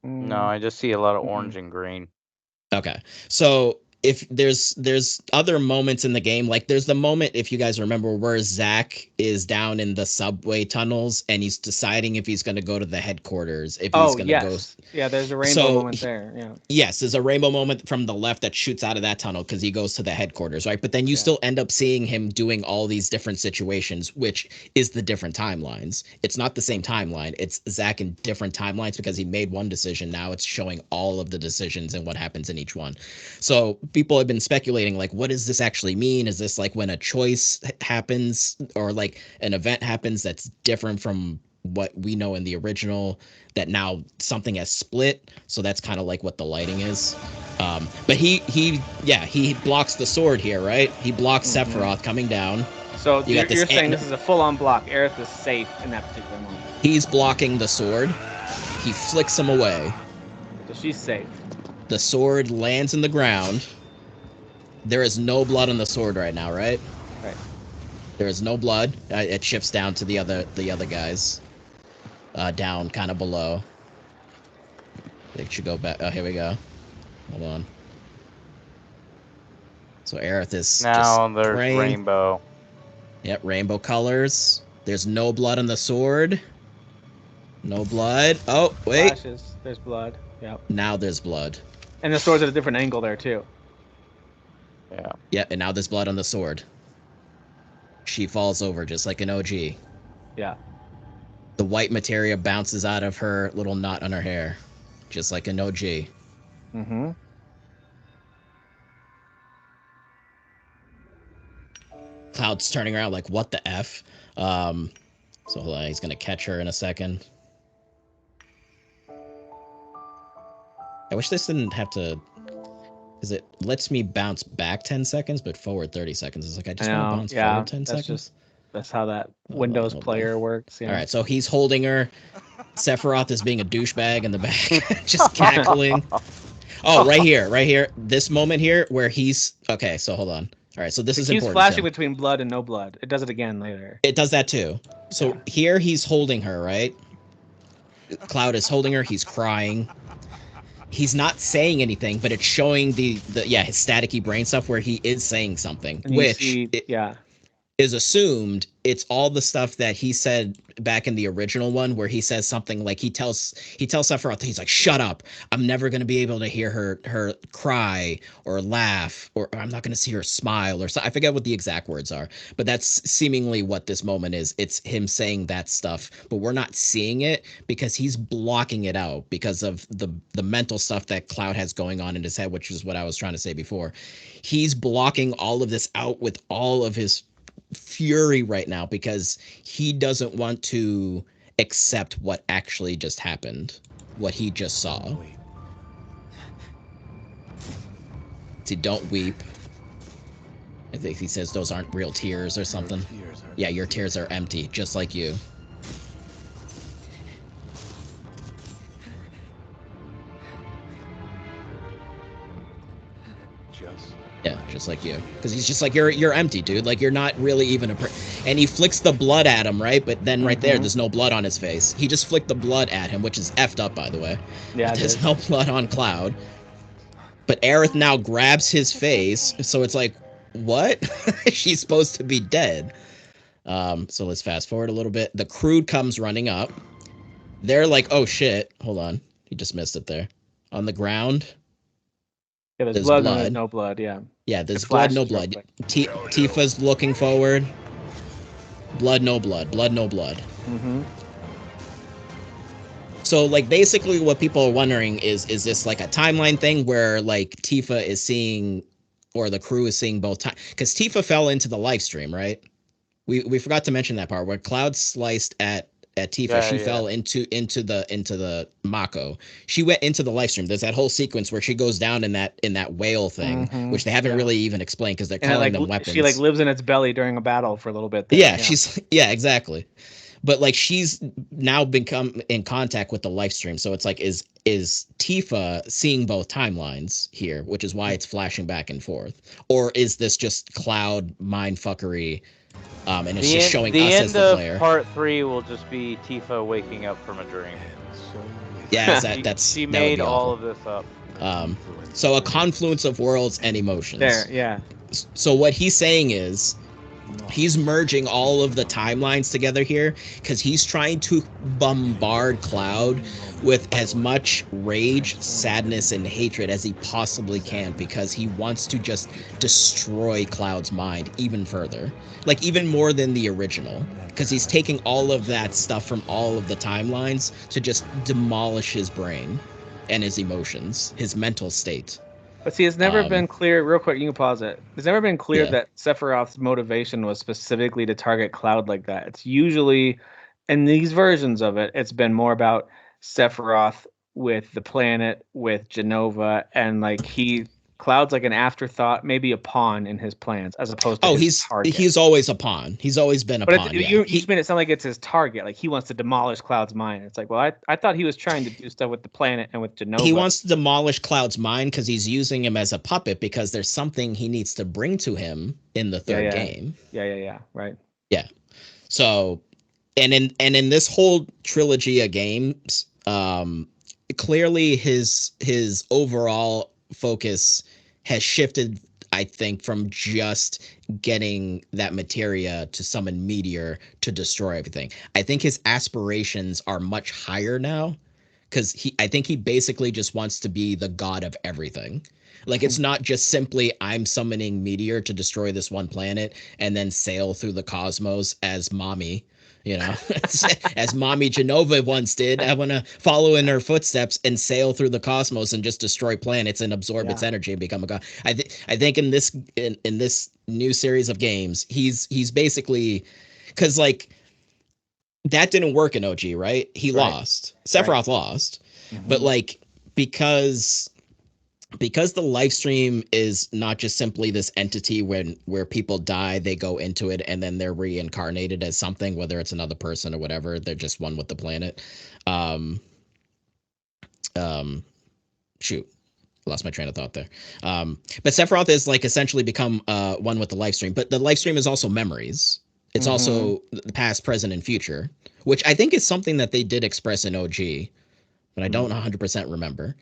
No, I just see a lot of orange and green. Okay. So if there's other moments in the game, like there's the moment, if you guys remember, where Zack is down in the subway tunnels and he's deciding if he's going to go to the headquarters, if he's going to go. Yeah, there's a rainbow moment there. Yeah. Yes, there's a rainbow moment from the left that shoots out of that tunnel because he goes to the headquarters, right? But then you still end up seeing him doing all these different situations, which is the different timelines. It's not the same timeline. It's Zack in different timelines because he made one decision. Now it's showing all of the decisions and what happens in each one. So people have been speculating, like, what does this actually mean? Is this like when a choice happens or like an event happens that's different from what we know in the original, that now something has split? So that's kind of like what the lighting is. But he blocks the sword here, right? He blocks Sephiroth coming down. So you're saying this is a full-on block. Aerith is safe in that particular moment. He's blocking the sword. He flicks him away. So she's safe. The sword lands in the ground. There is no blood on the sword right now, right? Right. There is no blood. It shifts down to the other guys. Down, kind of below. They should go back. Oh, here we go. Hold on. So Aerith is now just there's praying. rainbow. Yep, rainbow colors. There's no blood on the sword. No blood. Oh, wait. Flashes. There's blood. Yep. Now there's blood. And the sword's at a different angle there too. Yeah. Yeah, and now there's blood on the sword. She falls over just like an OG. Yeah. The white materia bounces out of her little knot on her hair, just like an OG. Mm-hmm. Cloud's turning around like, what the F? So hold on, he's going to catch her in a second. I wish this didn't have to... Because it lets me bounce back 10 seconds, but forward 30 seconds. It's like, I just want to bounce forward 10 seconds. That's how that Windows player works. Yeah. All right, so he's holding her. Sephiroth is being a douchebag in the back, just cackling. Oh, right here. This moment here where he's... Okay, so hold on. All right, so this is important. He's flashing between blood and no blood. It does it again later. It does that too. So here he's holding her, right? Cloud is holding her. He's crying. He's not saying anything, but it's showing his staticky brain stuff where he is saying something, which is assumed it's all the stuff that he said back in the original one, where he says something like he tells Sephiroth, he's like, shut up, I'm never going to be able to hear her cry or laugh, or I'm not going to see her smile, or so. I forget what the exact words are, but that's seemingly what this moment is. It's him saying that stuff, but we're not seeing it because he's blocking it out because of the mental stuff that Cloud has going on in his head, which is what I was trying to say before. He's blocking all of this out with all of his fury right now because he doesn't want to accept what actually just happened, what he just saw. See, don't weep. I think he says those aren't real tears or something. Yeah, your tears are empty, just like you. Yeah, just like you. Because he's just like, you're empty, dude. Like, you're not really even and he flicks the blood at him, right? But then there's no blood on his face. He just flicked the blood at him, which is effed up, by the way. Yeah, there's no blood on Cloud. But Aerith now grabs his face, so it's like, what? She's supposed to be dead. So let's fast forward a little bit. The crew comes running up. They're like, oh, shit. Hold on. He just missed it there. On the ground. Yeah, there's blood and there's no blood, yeah. Yeah, there's blood, no blood. Tifa's looking forward. Blood, no blood. Blood, no blood. Mm-hmm. So, like, basically what people are wondering is this, like, a timeline thing where, like, Tifa is seeing, or the crew is seeing both times? Because Tifa fell into the live stream, right? We forgot to mention that part, where Cloud sliced at Tifa. She fell into the Mako. She went into the live stream. There's that whole sequence where she goes down in that whale thing, which they haven't really even explained because they're calling them weapons. She like lives in its belly during a battle for a little bit. Yeah, exactly. But like she's now become in contact with the live stream, so it's like is Tifa seeing both timelines here, which is why it's flashing back and forth, or is this just Cloud mindfuckery? And it's just showing us as the player. The end of part 3 will just be Tifa waking up from a dream. Yeah, she made all of this up. So a confluence of worlds and emotions. There, yeah. So what he's saying is he's merging all of the timelines together here because he's trying to bombard Cloud with as much rage, sadness, and hatred as he possibly can because he wants to just destroy Cloud's mind even further. Like, even more than the original. Because he's taking all of that stuff from all of the timelines to just demolish his brain and his emotions, his mental state. But see, it's never been clear, real quick, you can pause it. It's never been clear that Sephiroth's motivation was specifically to target Cloud like that. It's usually, in these versions of it, it's been more about Sephiroth with the planet, with Genova, and like Cloud's like an afterthought, maybe a pawn in his plans, as opposed to his target. He's always a pawn. He's always been a pawn. You made it sound like it's his target. Like he wants to demolish Cloud's mind. It's like, well, I thought he was trying to do stuff with the planet and with Genova. He wants to demolish Cloud's mind because he's using him as a puppet because there's something he needs to bring to him in the third game. Yeah, right. Yeah. So, and in this whole trilogy of games, clearly his overall focus has shifted, I think, from just getting that materia to summon meteor to destroy everything. I think his aspirations are much higher now, because I think he basically just wants to be the god of everything. Like, it's not just simply I'm summoning meteor to destroy this one planet and then sail through the cosmos as mommy, as mommy Genova once did. I want to follow in her footsteps and sail through the cosmos and just destroy planets and absorb its energy and become a god. I think in this new series of games, he's basically, because like that didn't work in OG, right? He lost. Sephiroth lost. But like, because the life stream is not just simply this entity where people die, they go into it, and then they're reincarnated as something, whether it's another person or whatever. They're just one with the planet. Shoot, lost my train of thought there. But Sephiroth is like essentially become one with the life stream. But the life stream is also memories. It's also the past, present, and future, which I think is something that they did express in OG, but I don't 100% remember.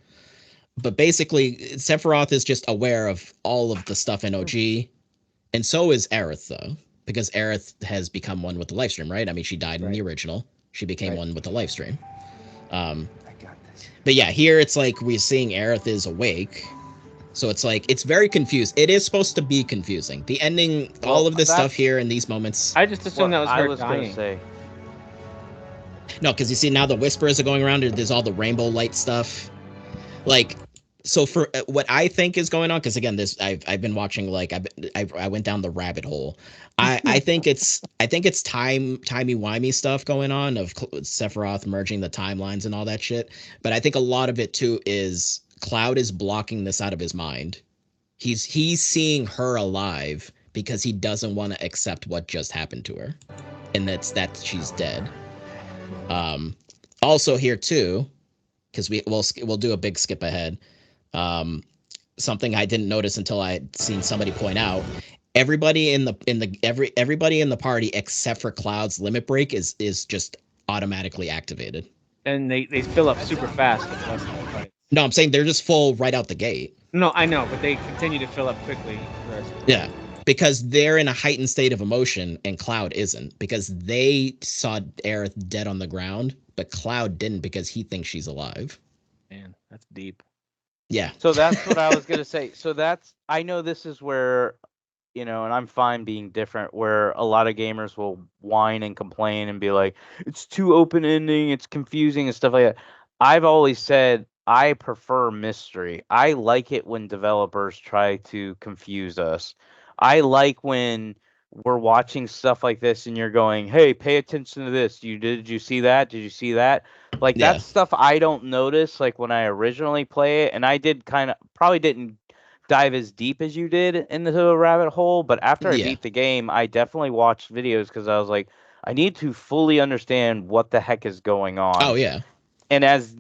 But basically, Sephiroth is just aware of all of the stuff in OG, and so is Aerith, though, because Aerith has become one with the life stream, right? I mean, she died in the original. She became one with the life stream. But yeah, here it's like we're seeing Aerith is awake. So it's like, it's very confused. It is supposed to be confusing. The ending, all of this stuff here in these moments. I just assumed that was her dying. Gonna say. No, because you see now the whispers are going around. There's all the rainbow light stuff. Like, so for what I think is going on, because again, I've been watching, like, I went down the rabbit hole. I think it's timey-wimey stuff going on of Sephiroth merging the timelines and all that shit. But I think a lot of it too is Cloud is blocking this out of his mind. He's seeing her alive because he doesn't want to accept what just happened to her, and that she's dead. Also here too, because we'll do a big skip ahead. Something I didn't notice until I had seen somebody point out. Everybody in the party except for Cloud's limit break is just automatically activated. And they fill up super fast. No, I'm saying they're just full right out the gate. No, I know, but they continue to fill up quickly. Yeah, because they're in a heightened state of emotion, and Cloud isn't, because they saw Aerith dead on the ground, but Cloud didn't because he thinks she's alive. Man, that's deep. Yeah. So that's what I was going to say. So I know this is where, and I'm fine being different, where a lot of gamers will whine and complain and be like, it's too open ending, it's confusing and stuff like that. I've always said I prefer mystery. I like it when developers try to confuse us. I like when we're watching stuff like this and you're going, hey, pay attention to this. Did you see that? Did you see that? Like, that's stuff I don't notice, like, when I originally play it. And I did probably didn't dive as deep as you did into the rabbit hole. But after I beat the game, I definitely watched videos because I was like, I need to fully understand what the heck is going on. Oh, yeah. And as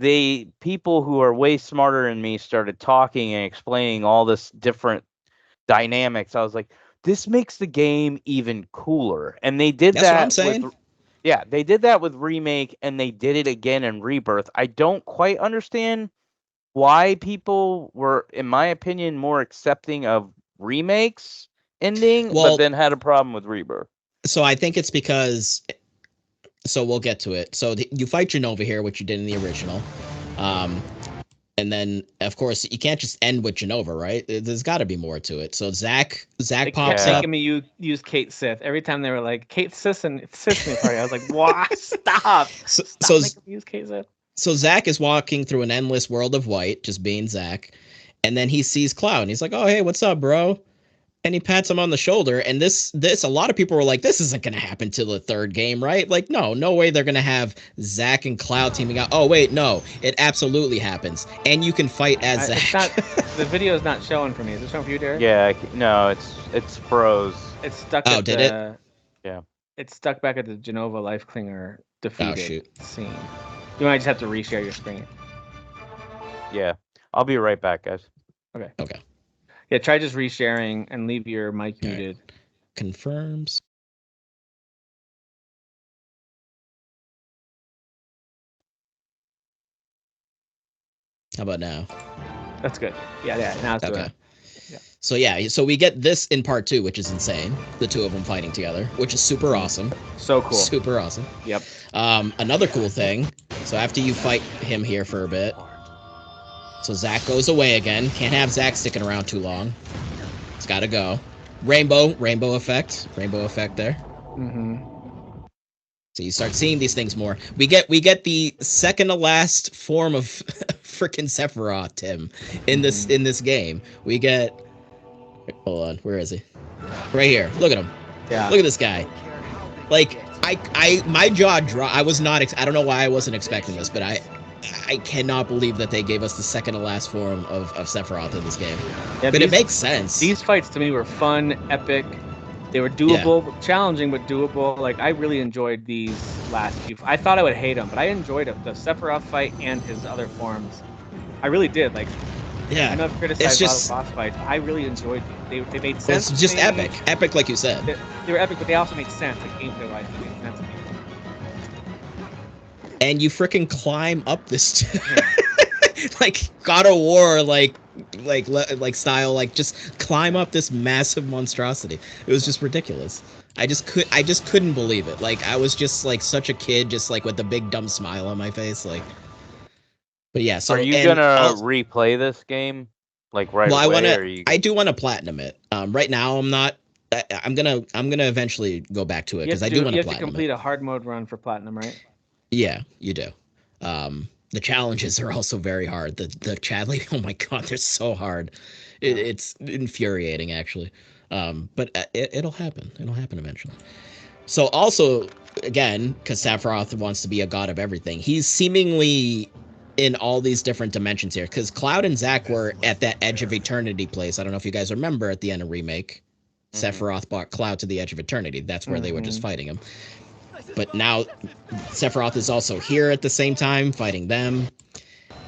people who are way smarter than me started talking and explaining all this different dynamics, I was like, this makes the game even cooler. And they did That's what I'm saying. They did that with Remake, and they did it again in Rebirth. I don't quite understand why people were, in my opinion, more accepting of Remake's ending, but then had a problem with Rebirth. So I think it's because... So we'll get to it. So you fight Genova here, which you did in the original. And then, of course, you can't just end with Genova, right? There's got to be more to it. So Zach pops up. Making me use Kate Sith. Every time they were like, Kate Sith and Sith me party, I was like, what? Stop. Stop making me use Kate Sith. So Zach is walking through an endless world of white, just being Zach. And then he sees Cloud, and he's like, oh, hey, what's up, bro? And he pats him on the shoulder, and this a lot of people were like, this isn't going to happen till the third game, right? Like, no way they're going to have Zach and Cloud teaming up. Oh, wait, no, it absolutely happens. And you can fight as Zach. The video is not showing for me. Is it showing for you, Derek? Yeah, no, it's froze. It's stuck it? Yeah. It's stuck back at the Genova Life Clinger defeated scene. You might just have to reshare your screen. Yeah, I'll be right back, guys. Okay. Yeah, try just resharing and leave your mic muted. Confirms. How about now? That's good. Yeah. Now it's Okay. doing. Yeah. So we get this in part 2, which is insane. The two of them fighting together, which is super awesome. So cool. Super awesome. Yep. Another cool thing. So after you fight him here for a bit, so Zack goes away again. Can't have Zack sticking around too long. It's got to go. Rainbow effect there. Mm-hmm. So you start seeing these things more. We get the second to last form of freaking Sephiroth, Tim, in this game. We get. Hold on, where is he? Right here. Look at him. Yeah. Look at this guy. Like my jaw dropped. I was not. I don't know why I wasn't expecting this, but I cannot believe that they gave us the second to last form of Sephiroth in this game. Yeah, but it makes sense. These fights to me were fun, epic. They were doable, challenging but doable. Like I really enjoyed these last few. I thought I would hate them, but I enjoyed them. The Sephiroth fight and his other forms, I really did. Like, yeah, I know I've criticized a lot of boss fights. But I really enjoyed them. They made sense. It's just epic, like you said. They were epic, but they also made sense. Like gameplay wise, they made sense. And you freaking climb up this, like God of War, like style, like just climb up this massive monstrosity. It was just ridiculous. I just couldn't believe it. Like I was just like such a kid, just like with a big dumb smile on my face. Like, but yeah. So are you gonna replay this game? Like right away? I do want to platinum it. Right now I'm not. I'm gonna eventually go back to it because I do want to platinum. You have to complete a hard mode run for platinum, right? Yeah, you do. The challenges are also very hard. The Chadley, oh my god, they're so hard. It's infuriating actually. But it'll happen. It'll happen eventually. So also, again, because Sephiroth wants to be a god of everything, he's seemingly in all these different dimensions here. Because Cloud and Zack were at that Edge of Eternity place. I don't know if you guys remember at the end of Remake, Sephiroth brought Cloud to the Edge of Eternity. That's where they were just fighting him. But now Sephiroth is also here at the same time fighting them,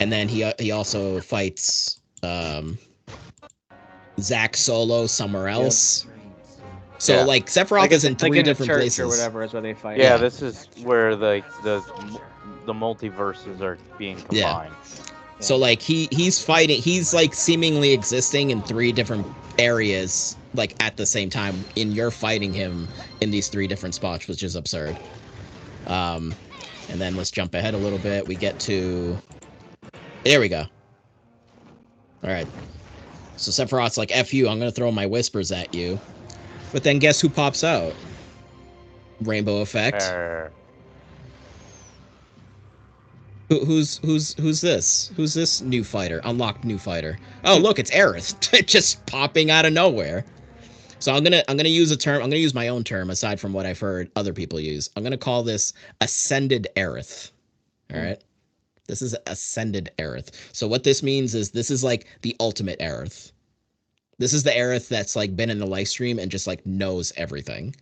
and then he also fights Zack solo somewhere else. Yep. So like Sephiroth is in three different places or whatever is where they fight. Yeah, this is where the multiverses are being combined. Yeah. So like he's fighting. He's like seemingly existing in three different areas like at the same time. And you're fighting him in these three different spots, which is absurd. And then let's jump ahead a little bit. We get to. There we go. All right. So Sephiroth's like, F you, I'm going to throw my whispers at you. But then guess who pops out? Rainbow effect. Who's this? Who's this new fighter? Unlocked new fighter. Oh, look, it's Aerith. Just popping out of nowhere. So I'm gonna use a term. I'm gonna use my own term aside from what I've heard other people use. I'm gonna call this Ascended Aerith. All right. This is Ascended Aerith. So what this means is this is like the ultimate Aerith. This is the Aerith that's like been in the live stream and just like knows everything.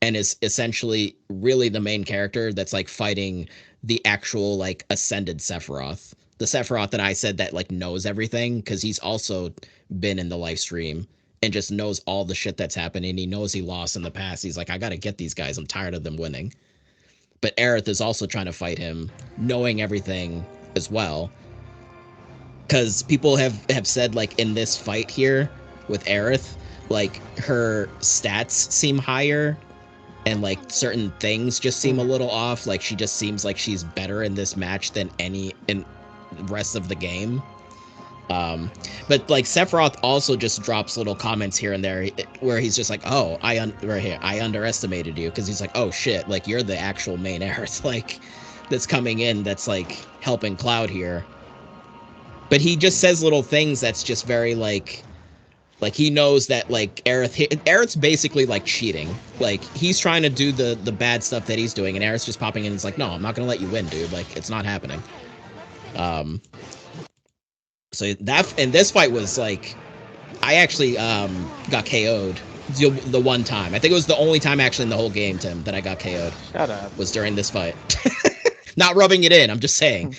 And is essentially really the main character that's like fighting the actual like Ascended Sephiroth. The Sephiroth that I said that like knows everything because he's also been in the live stream and just knows all the shit that's happening. He knows he lost in the past. He's like, I got to get these guys. I'm tired of them winning. But Aerith is also trying to fight him, knowing everything as well. Because people have said, like, in this fight here with Aerith, like, her stats seem higher and, like, certain things just seem a little off. Like, she just seems like she's better in this match than any in the rest of the game. But, like, Sephiroth also just drops little comments here and there where he's just like, oh, I underestimated you. Because he's like, oh, shit, like, you're the actual main Aerith, like, that's coming in that's, like, helping Cloud here. But he just says little things that's just very, like he knows that, like, Aerith's basically, like, cheating. Like, he's trying to do the bad stuff that he's doing, and Aerith's just popping in and is like, no, I'm not going to let you win, dude. Like, it's not happening. So that, and this fight was, like, I actually got KO'd the one time. I think it was the only time, actually, in the whole game, Tim, that I got KO'd. Shut up. Was during this fight. Not rubbing it in, I'm just saying.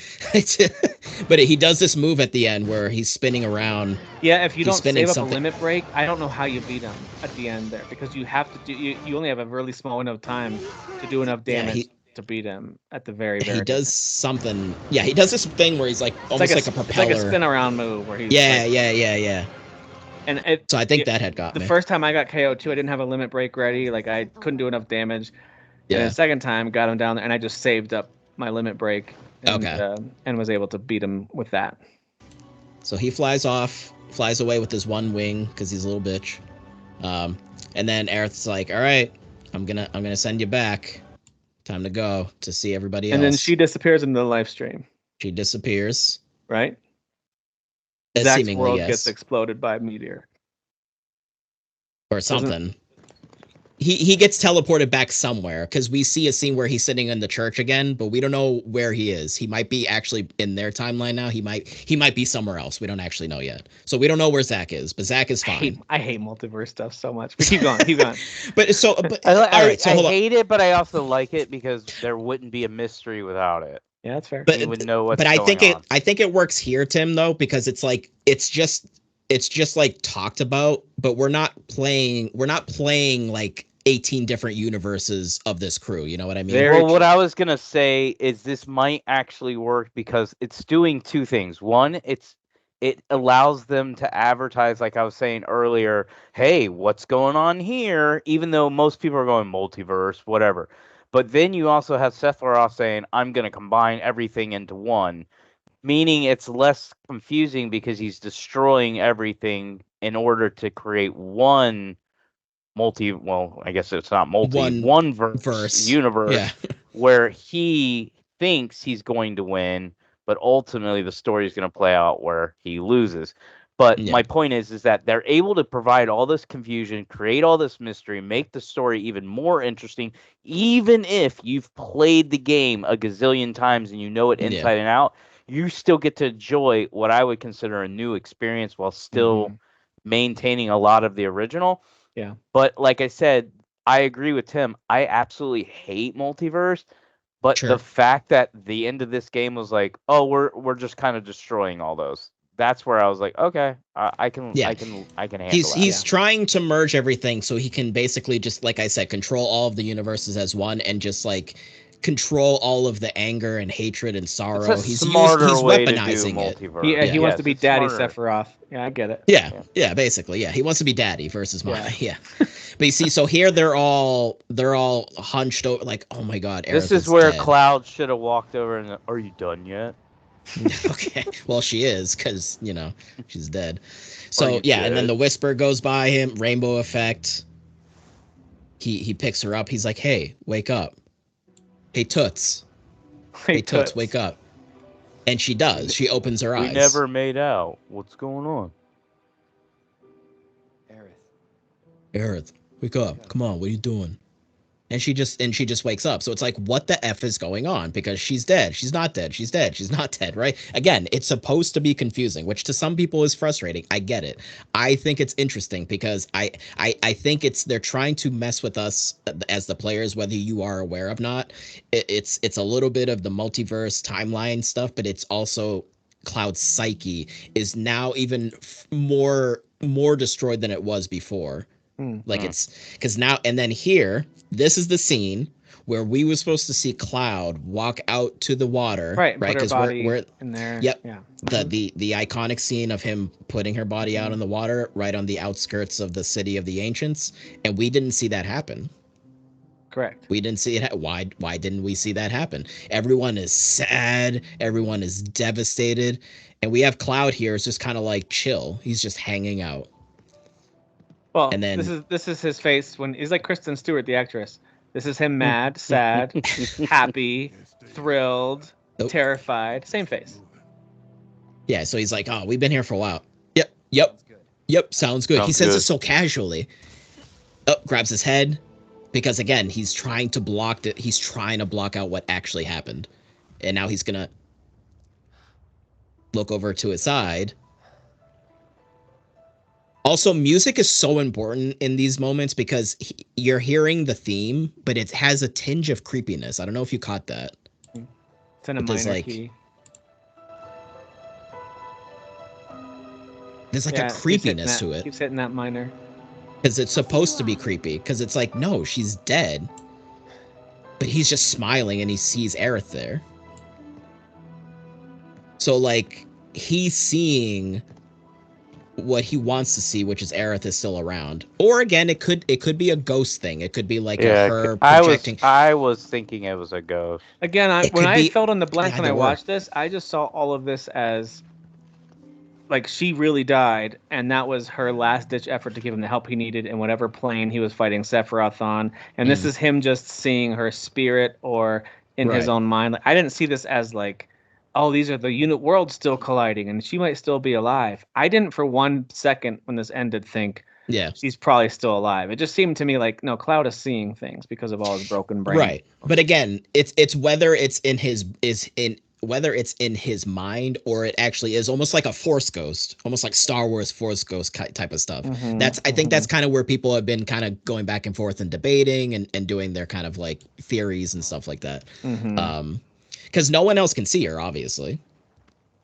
But he does this move at the end where he's spinning around. Yeah, if you don't save up a limit break, I don't know how you beat him at the end there, because you have to do. You only have a really small window of time to do enough damage. to beat him at the very he does something. Yeah, he does this thing where he's like almost like a propeller. It's like a spin around move where he's yeah. And so I think that had got me. The first time I got KO'd too, I didn't have a limit break ready. Like I couldn't do enough damage. Yeah. And the second time, got him down there, and I just saved up my limit break. And was able to beat him with that. So he flies away with his one wing because he's a little bitch. And then Aerith's like, "All right, I'm gonna send you back. Time to go to see everybody else." And then she disappears in the live stream. She disappears. Right? Zach's world gets exploded by a meteor. Or something. He gets teleported back somewhere because we see a scene where he's sitting in the church again, but we don't know where he is. He might be actually in their timeline now. He might be somewhere else. We don't actually know yet. So we don't know where Zach is, but Zach is fine. I hate multiverse stuff so much. But keep going. I hate it, but I also like it because there wouldn't be a mystery without it. Yeah, that's fair. But you would know what's I going on. I think it works here, Tim, though, because it's like it's just like talked about, but we're not playing like 18 different universes of this crew. You know what I mean? Well, what I was gonna say is this might actually work because it's doing two things. One, it allows them to advertise, like I was saying earlier, hey, what's going on here? Even though most people are going multiverse, whatever. But then you also have Sephiroth saying, I'm going to combine everything into one, meaning it's less confusing because he's destroying everything in order to create one I guess it's not one verse universe where he thinks he's going to win, but ultimately the story is going to play out where he loses. But my point is that they're able to provide all this confusion, create all this mystery, make the story even more interesting, even if you've played the game a gazillion times and you know it inside and out, you still get to enjoy what I would consider a new experience while still maintaining a lot of the original. Yeah. But like I said, I agree with Tim. I absolutely hate multiverse. But the fact that the end of this game was like, oh, we're just kind of destroying all those. That's where I was like, okay, I can handle that. He's trying to merge everything so he can basically just, like I said, control all of the universes as one and just like control all of the anger and hatred and sorrow. He's weaponizing it. He wants to be Daddy Sephiroth. Yeah, I get it. Yeah, basically, yeah. He wants to be Daddy versus Mama. Yeah. But you see, so here they're all hunched over, like, oh my God, Aerith this is where Cloud should have walked over and, are you done yet? Okay, well, she is, because she's dead. So and then the whisper goes by him, rainbow effect. He picks her up. He's like, hey, wake up. Hey, Toots. Hey, Toots, wake up. And she does. She opens her eyes. We never made out. What's going on? Aerith, wake up. Come on, what are you doing? And she just wakes up. So it's like, what the F is going on? Because she's dead. She's not dead. She's dead. She's not dead, right? Again, it's supposed to be confusing, which to some people is frustrating. I get it. I think it's interesting because I think they're trying to mess with us as the players, whether you are aware of not. It's a little bit of the multiverse timeline stuff, but it's also Cloud's psyche is now even more destroyed than it was before. It's because now and then here, this is the scene where we were supposed to see Cloud walk out to the water, right? Because we're in there. Yep. Yeah. The iconic scene of him putting her body out in the water, right on the outskirts of the city of the ancients, and we didn't see that happen. Correct. We didn't see it. Why didn't we see that happen? Everyone is sad. Everyone is devastated, and we have Cloud here. It's just kind of like chill. He's just hanging out. Well, and then, this is his face when he's like Kristen Stewart, the actress. This is him mad, sad, happy, thrilled, terrified. Same face. Yeah, so he's like, oh, we've been here for a while. Yep, sounds good. He says it so casually. Oh, grabs his head. Because again, he's trying to block it. He's trying to block out what actually happened. And now he's gonna look over to his side. Also, music is so important in these moments because you're hearing the theme, but it has a tinge of creepiness. I don't know if you caught that. It's in a minor key. There's like a creepiness to it. Keeps hitting that minor. Because it's supposed to be creepy. Because it's like, no, she's dead. but he's just smiling and he sees Aerith there. So like he's seeing what he wants to see, which is Aerith is still around. Or again, it could be a ghost thing. It could be like her projecting. I was thinking it was a ghost. Again, when I felt in the blank when I watched this, I just saw all of this as like she really died, and that was her last ditch effort to give him the help he needed in whatever plane he was fighting Sephiroth on. And this is him just seeing her spirit or in his own mind. Like, I didn't see this as like, oh, these are the unit worlds still colliding and she might still be alive. I didn't for 1 second when this ended think, she's probably still alive. It just seemed to me like, no, Cloud is seeing things because of all his broken brain. Right. But again, it's whether it's in his mind or it actually is almost like a Force ghost, almost like Star Wars Force ghost type of stuff. I think that's kind of where people have been kind of going back and forth and debating and doing their kind of like theories and stuff like that. Because no one else can see her, obviously.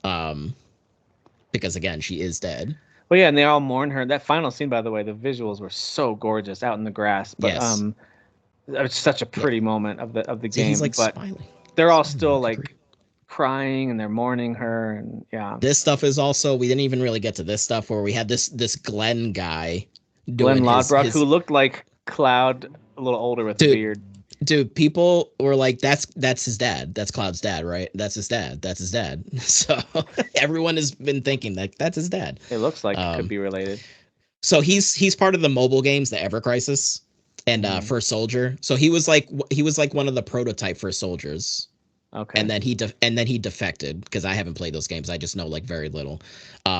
Because again, she is dead. Well, yeah, and they all mourn her. That final scene, by the way, the visuals were so gorgeous out in the grass. But it was such a pretty moment of the game. He's like but smiling. They're all still like crying and they're mourning her, and This stuff is also, we didn't even really get to this stuff where we had this Glenn guy, Glenn Lodbrok, who looked like Cloud, a little older with a beard. Dude, people were like, that's his dad. That's Cloud's dad, right? That's his dad. So everyone has been thinking like that's his dad. It looks like it could be related. So he's part of the mobile games, the Ever Crisis and First Soldier. So he was like one of the prototype First Soldiers. Okay. And then he defected, because I haven't played those games. I just know like very little.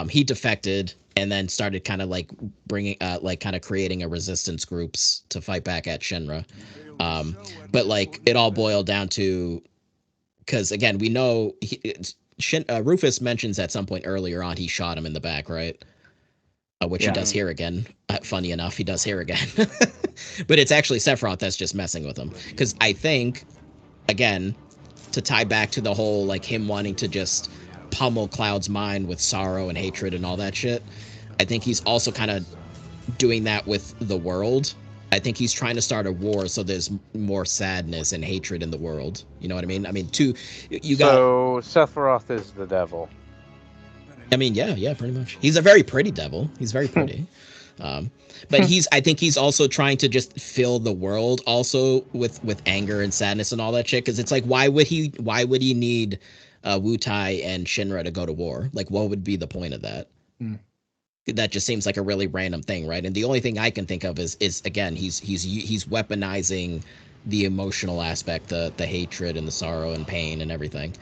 He defected and then started kind of like bringing like kind of creating a resistance groups to fight back at Shinra. But like it all boiled down to, because again, we know Rufus mentions at some point earlier on he shot him in the back, right? Which he does here again. Funny enough, he does here again. But it's actually Sephiroth that's just messing with him. Because I think, again, to tie back to the whole like him wanting to just pummel Cloud's mind with sorrow and hatred and all that shit, I think he's also kind of doing that with the world. I think he's trying to start a war so there's more sadness and hatred in the world. You know what I mean? So Sephiroth is the devil. I mean, yeah, pretty much. He's a very pretty devil. He's very pretty. But I think he's also trying to just fill the world also with anger and sadness and all that shit. Because it's like, why would he need Wutai and Shinra to go to war? Like, what would be the point of that? That just seems like a really random thing, right? And the only thing I can think of is again, he's weaponizing the emotional aspect, the hatred and the sorrow and pain and everything.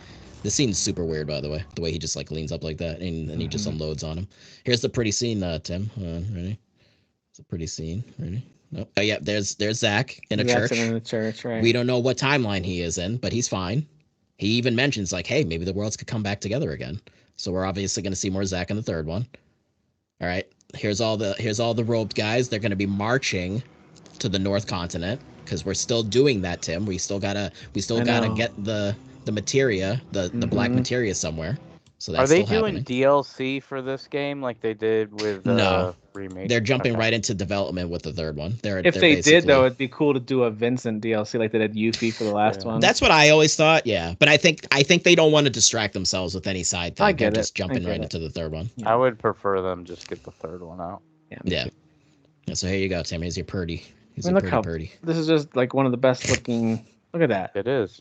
This scene's super weird, by the way. The way he just like leans up like that and he just unloads on him. Here's the pretty scene, Tim. Ready? It's a pretty scene. Ready? Oh yeah, there's Zack in a church. In the church, right? We don't know what timeline he is in, but he's fine. He even mentions like, hey, maybe the worlds could come back together again. So we're obviously going to see more Zack in the third one. All right, here's all the robed guys. They're going to be marching to the North Continent because we're still doing that, Tim. We still gotta get the materia, the black materia somewhere. So that's Are they still doing happening. DLC for this game like they did with no remake? They're jumping right into development with the third one. If they did though, it'd be cool to do a Vincent DLC like they did Yuffie for the last one. That's what I always thought. Yeah, but I think they don't want to distract themselves with any side thing. I get They're it. just jumping right into the third one. I would prefer them just get the third one out. Yeah. So here you go, Tim. Here's your purdy. Purdy. This is just like one of the best looking. Look at that. It is.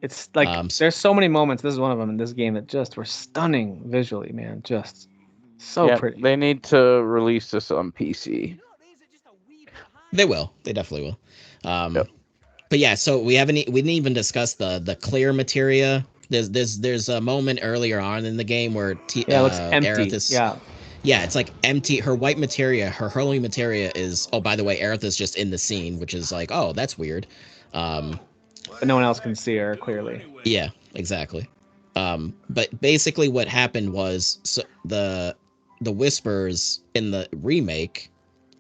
It's like there's so many moments. This is one of them in this game that just were stunning visually, man. Just so pretty. They need to release this on PC. They will. They definitely will. But yeah, so we didn't even discuss the clear materia. There's a moment earlier on in the game where it looks empty. Aerith is, yeah, it's like empty. Her white materia, her holy materia is. Oh, by the way, Aerith is just in the scene, which is like, oh, that's weird. But no one else can see her clearly. Yeah, exactly. But basically, what happened was the Whispers in the remake,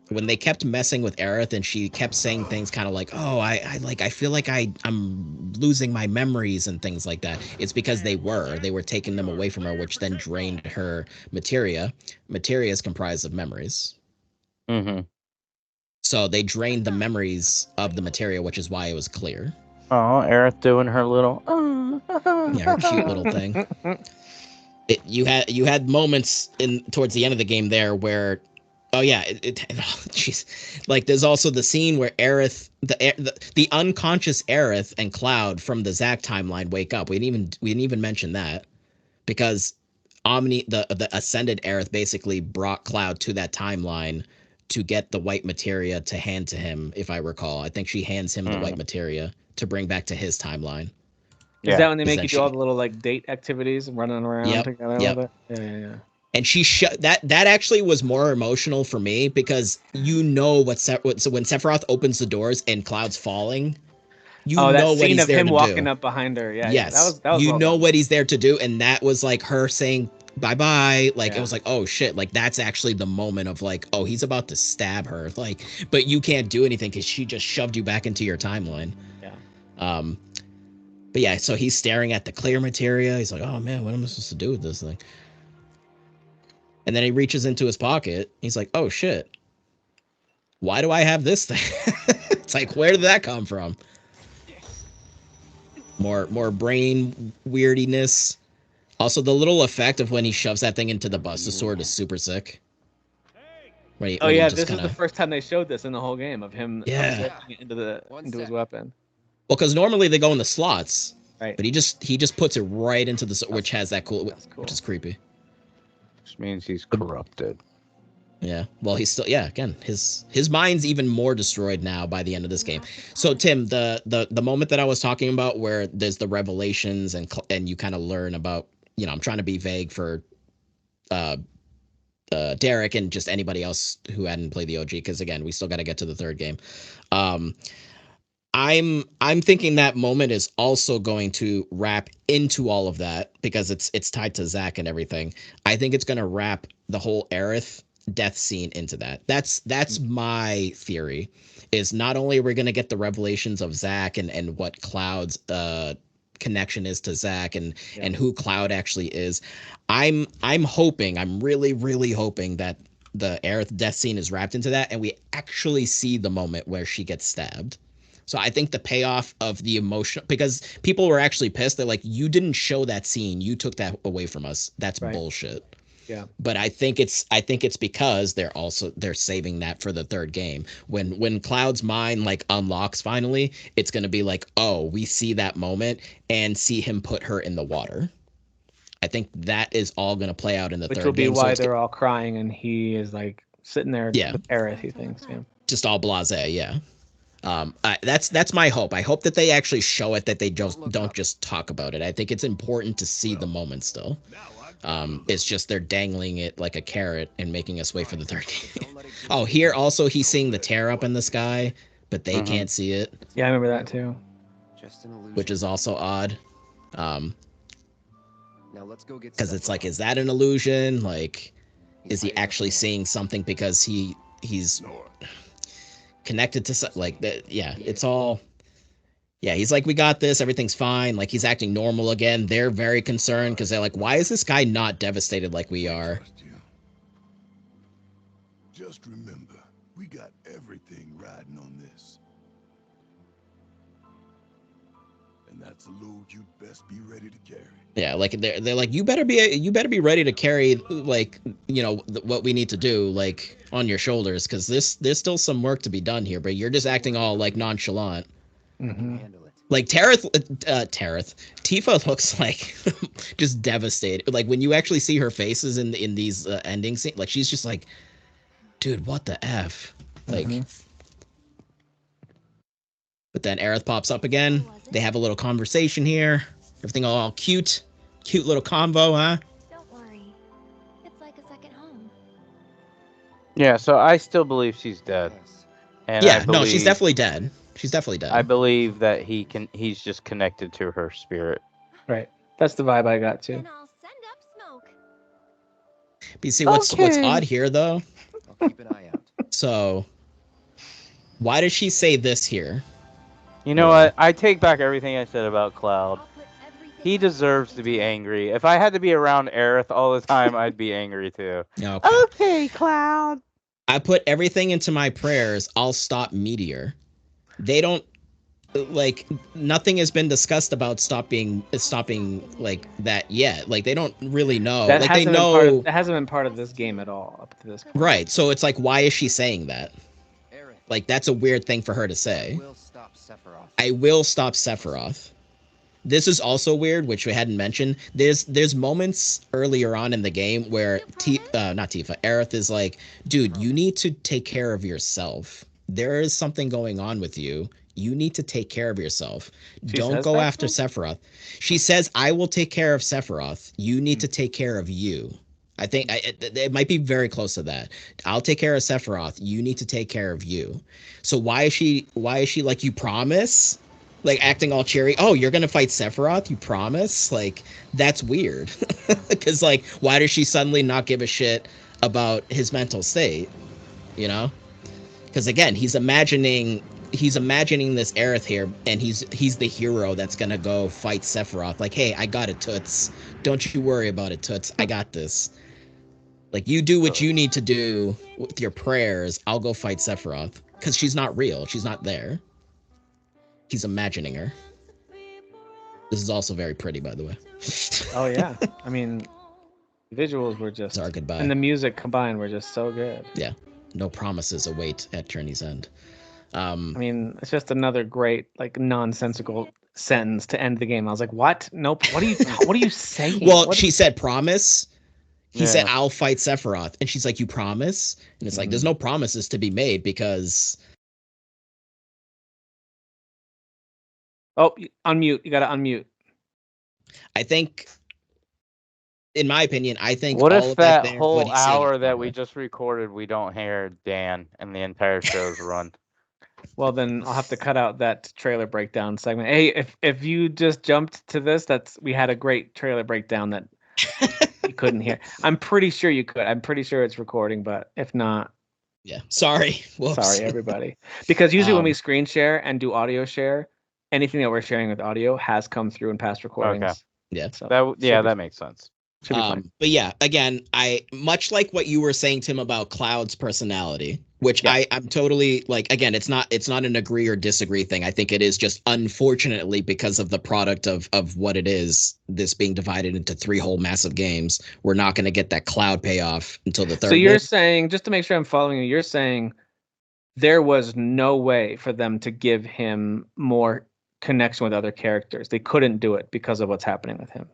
when they kept messing with Aerith and she kept saying things kind of like, oh, I feel like I'm losing my memories and things like that. It's because they were taking them away from her, which then drained her materia. Materia is comprised of memories. So they drained the memories of the materia, which is why it was clear. Oh, Aerith doing her little her cute little thing. You had moments towards the end of the game there where, jeez, like there's also the scene where Aerith, the unconscious Aerith and Cloud from the Zack timeline wake up. We didn't even mention that because Omni, the ascended Aerith, basically brought Cloud to that timeline to get the white materia to hand to him. If I recall, I think she hands him the white materia to bring back to his timeline. Is that when they make you do all the little like date activities and running around together? Yep. Yeah. And she that actually was more emotional for me because so when Sephiroth opens the doors and Cloud's falling, that scene of him walking up behind her. Yeah. Yes. Yeah, that was you know what he's there to do, and that was like her saying bye-bye. Like it was like, oh shit, like that's actually the moment of like, oh, he's about to stab her. Like, but you can't do anything because she just shoved you back into your timeline. Yeah. But yeah, so he's staring at the clear materia. He's like, oh man, what am I supposed to do with this thing? And then he reaches into his pocket. He's like, oh shit. Why do I have this thing? It's like, where did that come from? More brain weirdiness. Also, the little effect of when he shoves that thing into the Buster Sword is super sick. This is the first time they showed this in the whole game of him into his weapon. Well, because normally they go in the slots, right? But he just puts it right into the which has that cool, which is creepy. Which means he's corrupted. Yeah. Well, he's still again his mind's even more destroyed now by the end of this game. So Tim, the moment that I was talking about where there's the revelations and you kind of learn about, I'm trying to be vague for Derek and just anybody else who hadn't played the OG because again we still got to get to the third game. I'm thinking that moment is also going to wrap into all of that because it's tied to Zack and everything. I think it's going to wrap the whole Aerith death scene into that. That's my theory. Is not only are we going to get the revelations of Zack and what Cloud's connection is to Zack and who Cloud actually is. I'm hoping, I'm really, really hoping that the Aerith death scene is wrapped into that and we actually see the moment where she gets stabbed. So I think the payoff of the emotion, because people were actually pissed. They're like, you didn't show that scene. You took that away from us. That's bullshit. Yeah. But I think it's because they're saving that for the third game. When Cloud's mind like unlocks finally, it's going to be like, oh, we see that moment and see him put her in the water. I think that is all going to play out in the third game. Which will be why they're all crying and he is like sitting there with Aerith, he thinks. Yeah. Just all blasé, yeah. That's my hope. I hope that they actually show it, that they don't just talk about it. I think it's important to see the moment still. It's just they're dangling it like a carrot and making us wait for the third game. Oh, here also he's seeing the tear up in the sky, but they can't see it. Yeah, I remember that too. Which is also odd. Because it's like, is that an illusion? Like, is he actually seeing something because he's connected to like that? Yeah, it's all. Yeah, he's like, we got this, everything's fine. Like, he's acting normal again. They're very concerned because they're like, why is this guy not devastated like we are? Just remember, we got everything riding on this. And that's a load you'd best be ready to carry. Yeah, like they're like, you better be ready to carry, like, what we need to do, like, on your shoulders, because there's still some work to be done here, but you're just acting all like nonchalant. Mm-hmm. Like Tifa looks like just devastated. Like when you actually see her faces in these ending scenes, like she's just like, dude, what the F? Like, but then Aerith pops up again. They have a little conversation here. Everything all cute little convo, huh? Don't worry, it's like a second home. Yeah, so I still believe she's dead. And no, she's definitely dead. She's definitely dead. I believe that he's just connected to her spirit. Right. That's the vibe I got too. Then I'll send up smoke. But you see, what's odd here though? I'll keep an eye out. So, why does she say this here? You know what? I take back everything I said about Cloud. He deserves to be angry. If I had to be around Aerith all the time, I'd be angry too. Okay. Okay, Cloud. I put everything into my prayers. I'll stop Meteor. They don't like nothing has been discussed about stopping like that yet. Like they don't really know. That Like hasn't they been part of, know. that hasn't been part of this game at all up to this point. Right. So it's like, why is she saying that? Like that's a weird thing for her to say. I will stop Sephiroth. This is also weird, which we hadn't mentioned. There's moments earlier on in the game where not Tifa, Aerith is like, dude, you need to take care of yourself. There is something going on with you. You need to take care of yourself. Don't go after Sephiroth. She says, I will take care of Sephiroth. You need to take care of you. I think it might be very close to that. I'll take care of Sephiroth. You need to take care of you. So why is she like, you promise? Like acting all cheery. Oh, you're going to fight Sephiroth? You promise? Like, that's weird. Because like, why does she suddenly not give a shit about his mental state? You know? Because again, he's imagining this Aerith here, and he's the hero that's gonna go fight Sephiroth. Like, hey, I got it, Toots. Don't you worry about it, Toots. I got this. Like, you do what you need to do with your prayers. I'll go fight Sephiroth. Because she's not real. She's not there. He's imagining her. This is also very pretty, by the way. Oh yeah, I mean, the visuals were just, It's our goodbye. and the music combined were just so good. Yeah, no promises await at Journey's End. I mean, it's just another great, like, nonsensical sentence to end the game. I was like, what? Nope. What are you saying? Well, she said promise. He said, I'll fight Sephiroth. And she's like, you promise? And it's like, there's no promises to be made because... Oh, unmute. You got to unmute. I think, in my opinion, What if that whole hour that we just recorded, we don't hear Dan and the entire show's run? Well, then I'll have to cut out that trailer breakdown segment. Hey, if you just jumped to this, we had a great trailer breakdown that you couldn't hear. I'm pretty sure you could. I'm pretty sure it's recording, but if not, yeah, sorry. Whoops. Sorry, everybody. Because usually when we screen share and do audio share, anything that we're sharing with audio has come through in past recordings. Okay. Yeah. So that makes sense. But yeah, again, I much like what you were saying, Tim, about Cloud's personality, which I'm totally like, again, it's not an agree or disagree thing. I think it is just, unfortunately, because of the product of what it is, this being divided into 3 whole massive games, we're not going to get that Cloud payoff until the 3rd. So you're saying, just to make sure I'm following you, you're saying there was no way for them to give him more connection with other characters. They couldn't do it because of what's happening with him.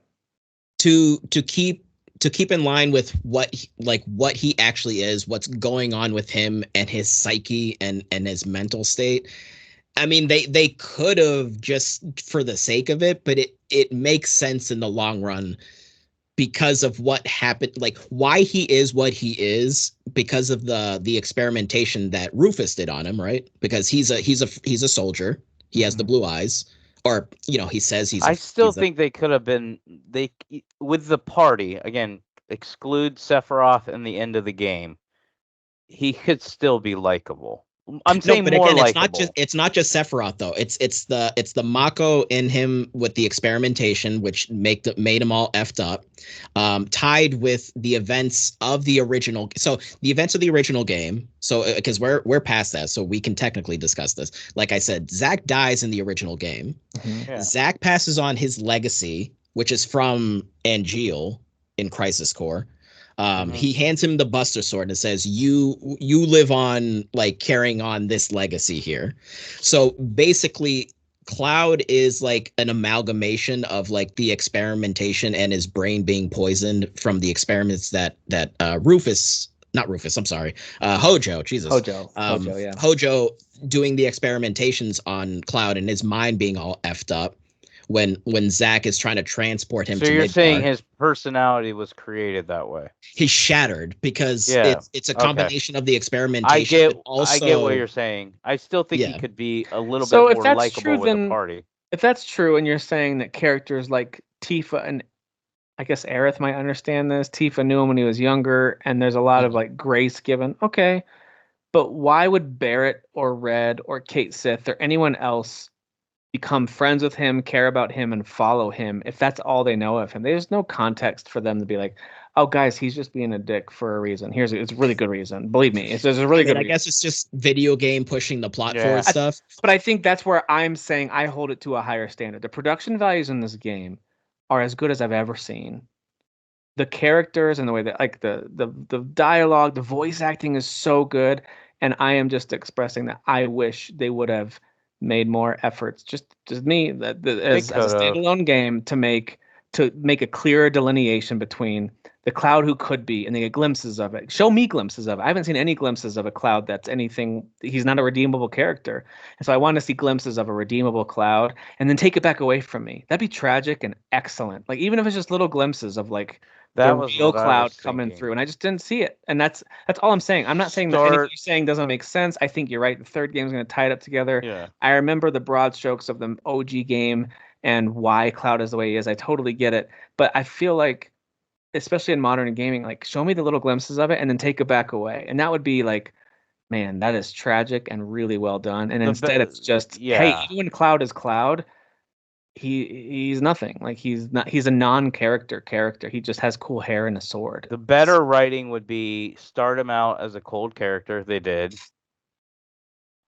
To keep in line with what he actually is, what's going on with him and his psyche and his mental state. I mean, they could have, just for the sake of it, but it makes sense in the long run because of what happened, like why he is what he is, because of the experimentation that Rufus did on him, right? Because he's a soldier. He has the blue eyes. Or, he says he's... I still think they could have been... with the party, again, exclude Sephiroth in the end of the game, he could still be likable. I'm saying but more likable. It's not just Sephiroth, though. It's the Mako in him with the experimentation, which made him all effed up, tied with the events of the original. So the events of the original game. So because we're past that, so we can technically discuss this. Like I said, Zack dies in the original game. Mm-hmm. Yeah. Zack passes on his legacy, which is from Angeal in Crisis Core. He hands him the Buster Sword and says, you live on, like, carrying on this legacy here. So basically, Cloud is like an amalgamation of, like, the experimentation and his brain being poisoned from the experiments that Hojo, Jesus. Hojo, yeah. Hojo doing the experimentations on Cloud and his mind being all effed up. When Zack is trying to transport him to Midgar. So you're saying his personality was created that way? He's shattered because it's a combination of the experimentation. I get what you're saying. I still think he could be a little bit more likable with the party. If that's true, and you're saying that characters like Tifa and I guess Aerith might understand this. Tifa knew him when he was younger, and there's a lot of, like, grace given. Okay, but why would Barrett or Red or Kate Sith or anyone else become friends with him, care about him, and follow him if that's all they know of him? There's no context for them to be like, oh guys, he's just being a dick for a reason. It's a really good reason. Believe me, there's a really good I reason. guess it's just video game pushing the plot forward stuff. But I think that's where I'm saying I hold it to a higher standard. The production values in this game are as good as I've ever seen. The characters and the way that like the dialogue, the voice acting is so good, and I am just expressing that I wish they would have made more efforts. Just me as a standalone game to make a clearer delineation between the Cloud who could be, and they get glimpses of it. Show me glimpses of it. I haven't seen any glimpses of a Cloud that's anything. He's not a redeemable character, and so I want to see glimpses of a redeemable Cloud, and then take it back away from me. That'd be tragic and excellent. Like even if it's just little glimpses of like that the was real what Cloud coming through, and I just didn't see it. And that's all I'm saying. I'm not saying that anything you're saying doesn't make sense. I think you're right. The third game is going to tie it up together. Yeah. I remember the broad strokes of the OG game and why Cloud is the way he is. I totally get it. But I feel like, especially in modern gaming, like show me the little glimpses of it and then take it back away. And that would be like, man, that is tragic and really well done. And instead it's just, hey, even when Cloud is Cloud, he's nothing. Like he's a non-character character. He just has cool hair and a sword. The better writing would be start him out as a cold character. They did.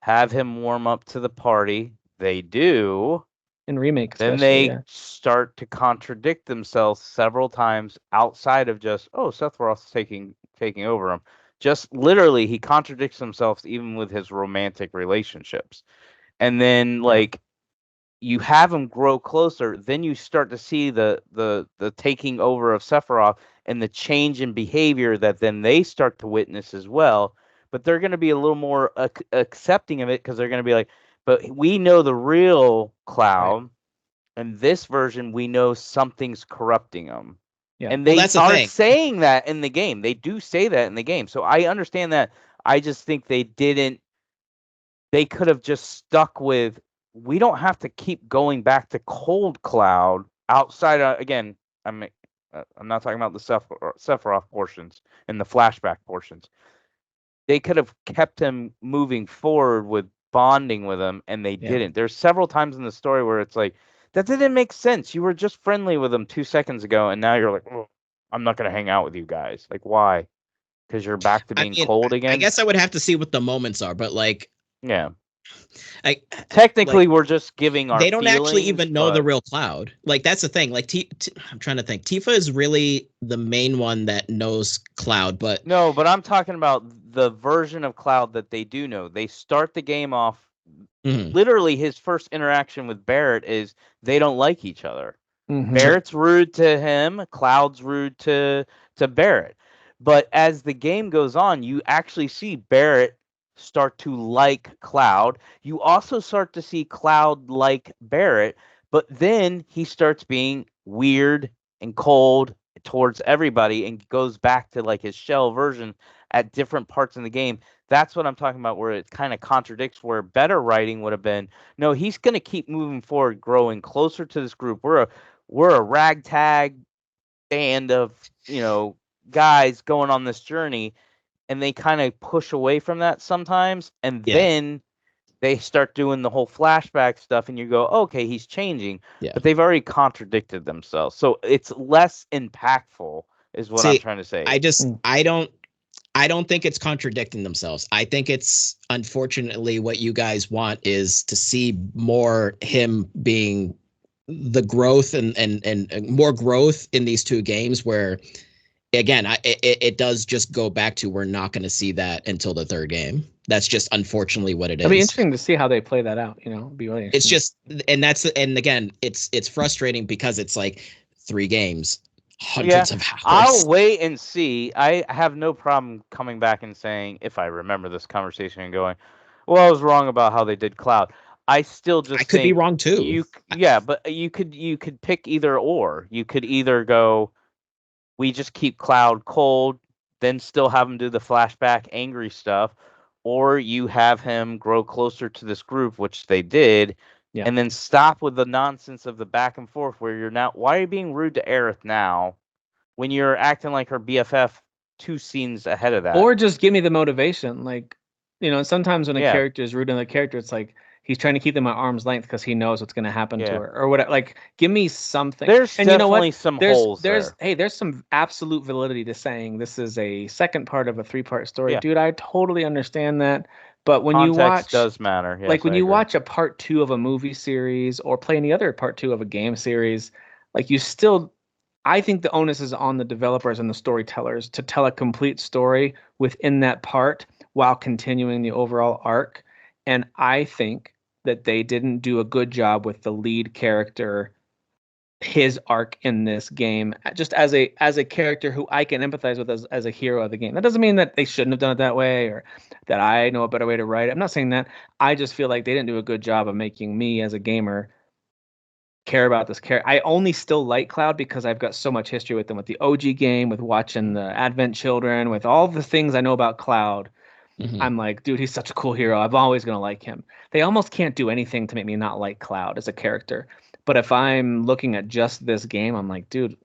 Have him warm up to the party. They do. In remakes, then they start to contradict themselves several times outside of just, oh, Sephiroth's taking over him. Just literally, he contradicts himself even with his romantic relationships. And then, like, you have him grow closer, then you start to see the taking over of Sephiroth and the change in behavior that then they start to witness as well. But they're going to be a little more accepting of it because they're going to be like, but we know the real Cloud, right. And this version, we know something's corrupting him. Yeah. And they are saying that in the game. They do say that in the game. So I understand that. I just think they could have just stuck with, we don't have to keep going back to Cold Cloud outside. Again, I'm not talking about the Sephiroth portions and the flashback portions. They could have kept him moving forward with bonding with him, and they didn't. There's several times in the story where it's like, that didn't make sense. You were just friendly with him 2 seconds ago, and now you're like, oh, I'm not going to hang out with you guys. Like, why? Because you're back to being cold again? I guess I would have to see what the moments are, but like... Yeah. Technically, like, we're just giving our. They don't feelings, actually even know the real Cloud. Like that's the thing. Like I'm trying to think. Tifa is really the main one that knows Cloud, but no. But I'm talking about the version of Cloud that they do know. They start the game off. Mm-hmm. Literally, his first interaction with Barrett is they don't like each other. Mm-hmm. Barrett's rude to him. Cloud's rude to Barrett. But as the game goes on, you actually see Barrett start to like Cloud. You also start to see Cloud like Barrett, but then he starts being weird and cold towards everybody and goes back to like his shell version at different parts in the game. That's what I'm talking about, where it kind of contradicts, where better writing would have been, no, he's going to keep moving forward, growing closer to this group. We're a ragtag band of, guys going on this journey. And they kind of push away from that sometimes. And then they start doing the whole flashback stuff. And you go, okay, he's changing. Yeah. But they've already contradicted themselves. So it's less impactful is what I'm trying to say. I don't think it's contradicting themselves. I think it's, unfortunately, what you guys want is to see more him being the growth and more growth in these two games where... Again, it does just go back to we're not going to see that until the third game. That's just unfortunately what it is. It'll be interesting to see how they play that out. Be really interesting. It's just, and again, it's frustrating because it's like 3 games, hundreds of hours. I'll wait and see. I have no problem coming back and saying, if I remember this conversation and going, well, I was wrong about how they did Cloud. I still just I could be wrong too. But you could pick either or. You could either go, we just keep Cloud cold, then still have him do the flashback angry stuff, or you have him grow closer to this group, which they did, and then stop with the nonsense of the back and forth where you're now, why are you being rude to Aerith now when you're acting like her BFF 2 scenes ahead of that? Or just give me the motivation. Like, sometimes when a character is rude to the character, it's like, he's trying to keep them at arm's length because he knows what's going to happen to Yeah. her or whatever. Like, give me something. There's And you know definitely what? some There's holes there. there's some absolute validity to saying this is a second part of a 3-part story. Yeah. Dude, I totally understand that. But when Context you watch does matter. Yes, like when I you agree. watch a part 2 of a movie series or play any other part 2 of a game series, like you still, I think the onus is on the developers and the storytellers to tell a complete story within that part while continuing the overall arc. And I think that they didn't do a good job with the lead character, his arc in this game, just as a character who I can empathize with as a hero of the game. That doesn't mean that they shouldn't have done it that way or that I know a better way to write it. I'm not saying that. I just feel like they didn't do a good job of making me as a gamer care about this character. I only still like Cloud because I've got so much history with them, with the OG game, with watching the Advent Children, with all the things I know about Cloud. I'm like, dude, he's such a cool hero. I'm always going to like him. They almost can't do anything to make me not like Cloud as a character. But if I'm looking at just this game, I'm like, dude,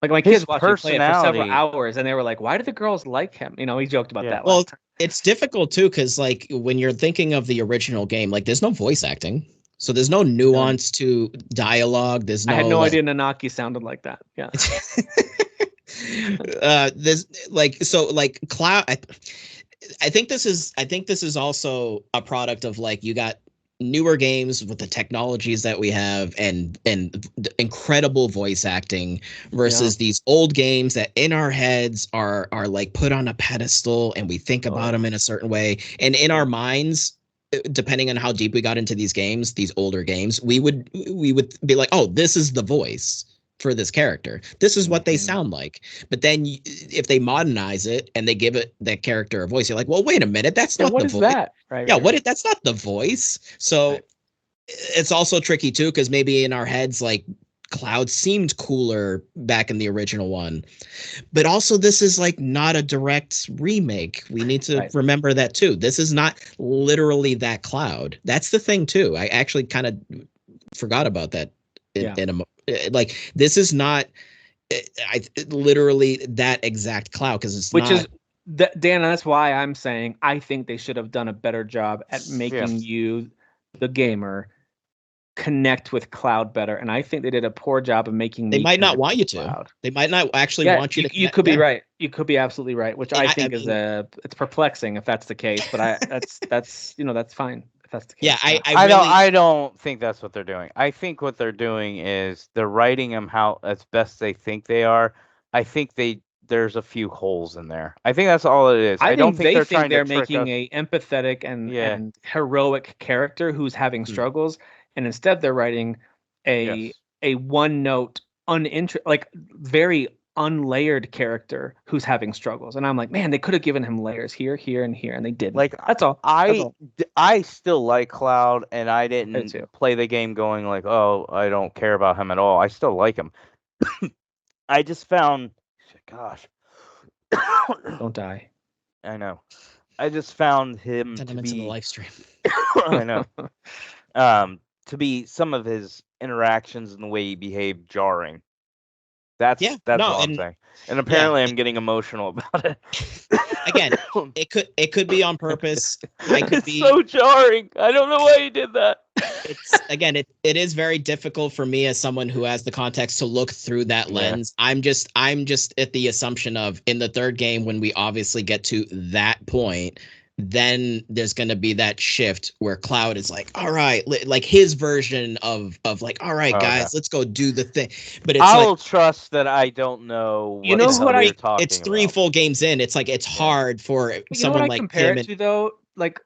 like my kids watched me play it for several hours and they were like, why do the girls like him? You know, we joked about that. Well, it's difficult too, because like when you're thinking of the original game, like there's no voice acting. So there's no nuance to dialogue. There's no. I had no idea Nanaki sounded like that. Yeah. There's like Cloud. I think this is also a product of like you got newer games with the technologies that we have and incredible voice acting versus these old games that in our heads are like put on a pedestal and we think about them in a certain way, and in our minds, depending on how deep we got into these games, these older games, we would be like, oh, this is the voice for this character. This is what they sound like. But then if they modernize it and they give it that character a voice, you're like, well, wait a minute, that's not the voice. That? Right. Yeah, that's not the voice. So it's also tricky too, because maybe in our heads, like Cloud seemed cooler back in the original one. But also this is like not a direct remake. We need to remember that too. This is not literally that Cloud. That's the thing too. I actually kind of forgot about that like this is not literally that exact Cloud, because it's which not, is Dan, that's why I'm saying I think they should have done a better job at making you, the gamer, connect with Cloud better. And I think they did a poor job of making they might not want you to. Cloud. They might not actually want you to. You could be right. You could be absolutely right, which I think it's perplexing if that's the case. But that's that's fine. That's the case. Yeah, I don't think that's what they're doing. I think what they're doing is they're writing them how as best they think they are. I think there's a few holes in there. I think that's all it is. I don't think they're trying to making a empathetic and heroic character who's having struggles, and instead they're writing a one note like very unlayered character who's having struggles, and I'm like, man, they could have given him layers here, and here, and they didn't. Like that's all. I still like Cloud, and I didn't play the game going like, oh, I don't care about him at all. I still like him. I just found, gosh, don't die. I know. I just found him to be the live stream. I know. To be some of his interactions and the way he behaved jarring. That's all I'm saying. And apparently I'm getting emotional about it. Again, it could be on purpose. It's so jarring. I don't know why he did that. It is very difficult for me as someone who has the context to look through that lens. I'm just at the assumption of in the third game, when we obviously get to that point, then there's going to be that shift where Cloud is like, all right, like his version of like, all right, guys, let's go do the thing. But it's I'll trust that I don't know. It's 3 full games in. It's like, it's hard for someone like compare him. It to though, like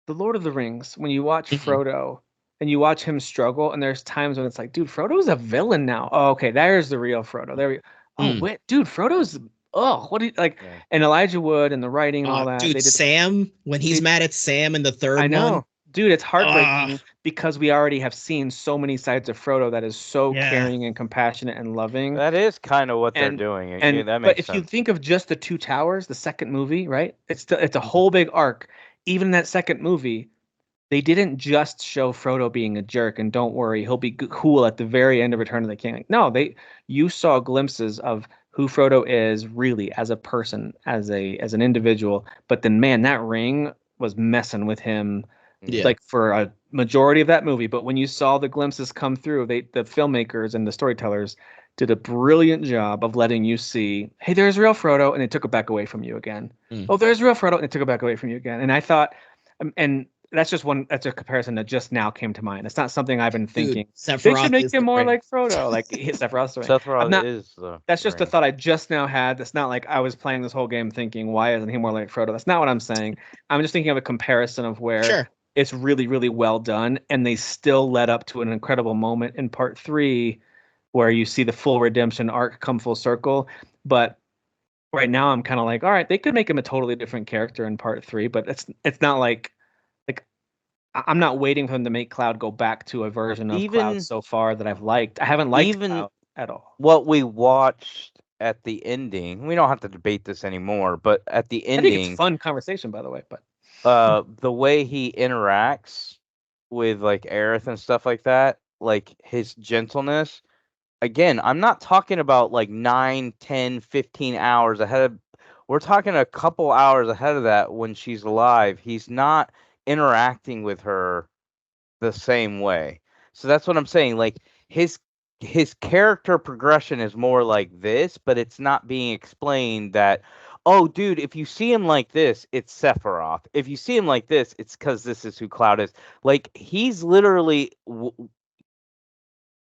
the Lord of the Rings, when you watch Frodo and you watch him struggle, and there's times when it's like, dude, Frodo's a villain now. Oh, okay, there's the real Frodo. There we go. Oh, wait, dude, Frodo's what do you like? Yeah. And Elijah Wood and the writing and all that. Dude, Sam, when he's mad at Sam in the third one. I know. Dude, it's heartbreaking because we already have seen so many sides of Frodo that is so caring and compassionate and loving. That is kind of what they're doing. And that makes but if sense. you think of just the Two Towers, the second movie, right? It's a whole big arc. Even in that second movie, they didn't just show Frodo being a jerk and don't worry, he'll be cool at the very end of Return of the King. No, you saw glimpses of who Frodo is really as a person, as an individual. But then, man, that ring was messing with him Yeah. like for a majority of that movie. But when you saw the glimpses come through, the filmmakers and the storytellers did a brilliant job of letting you see, hey, there's real Frodo, and they took it back away from you again. Oh, there's real Frodo, and they took it back away from you again. And I thought, and that's a comparison that just now came to mind. It's not something I've been thinking. They should make him more like Frodo, like Sephiroth. Sephiroth is. That's just a thought I just now had. That's not like I was playing this whole game thinking, why isn't he more like Frodo? That's not what I'm saying. I'm just thinking of a comparison of where it's really, really well done, and they still led up to an incredible moment in part 3 where you see the full redemption arc come full circle. But right now I'm kind of like, all right, they could make him a totally different character in part 3, but it's not like I'm not waiting for them to make Cloud go back to a version of Cloud so far that I've liked. I haven't liked Cloud at all. What we watched at the ending, we don't have to debate this anymore, but at the ending, I think it's a fun conversation, by the way. But the way he interacts with like Aerith and stuff like that, like his gentleness. Again, I'm not talking about like 9, 10, 15 hours ahead of. We're talking a couple hours ahead of that when she's alive. He's not interacting with her the same way. So that's what I'm saying. Like his character progression is more like this, but it's not being explained that, oh, dude, if you see him like this, it's Sephiroth. If you see him like this, it's because this is who Cloud is. Like he's literally.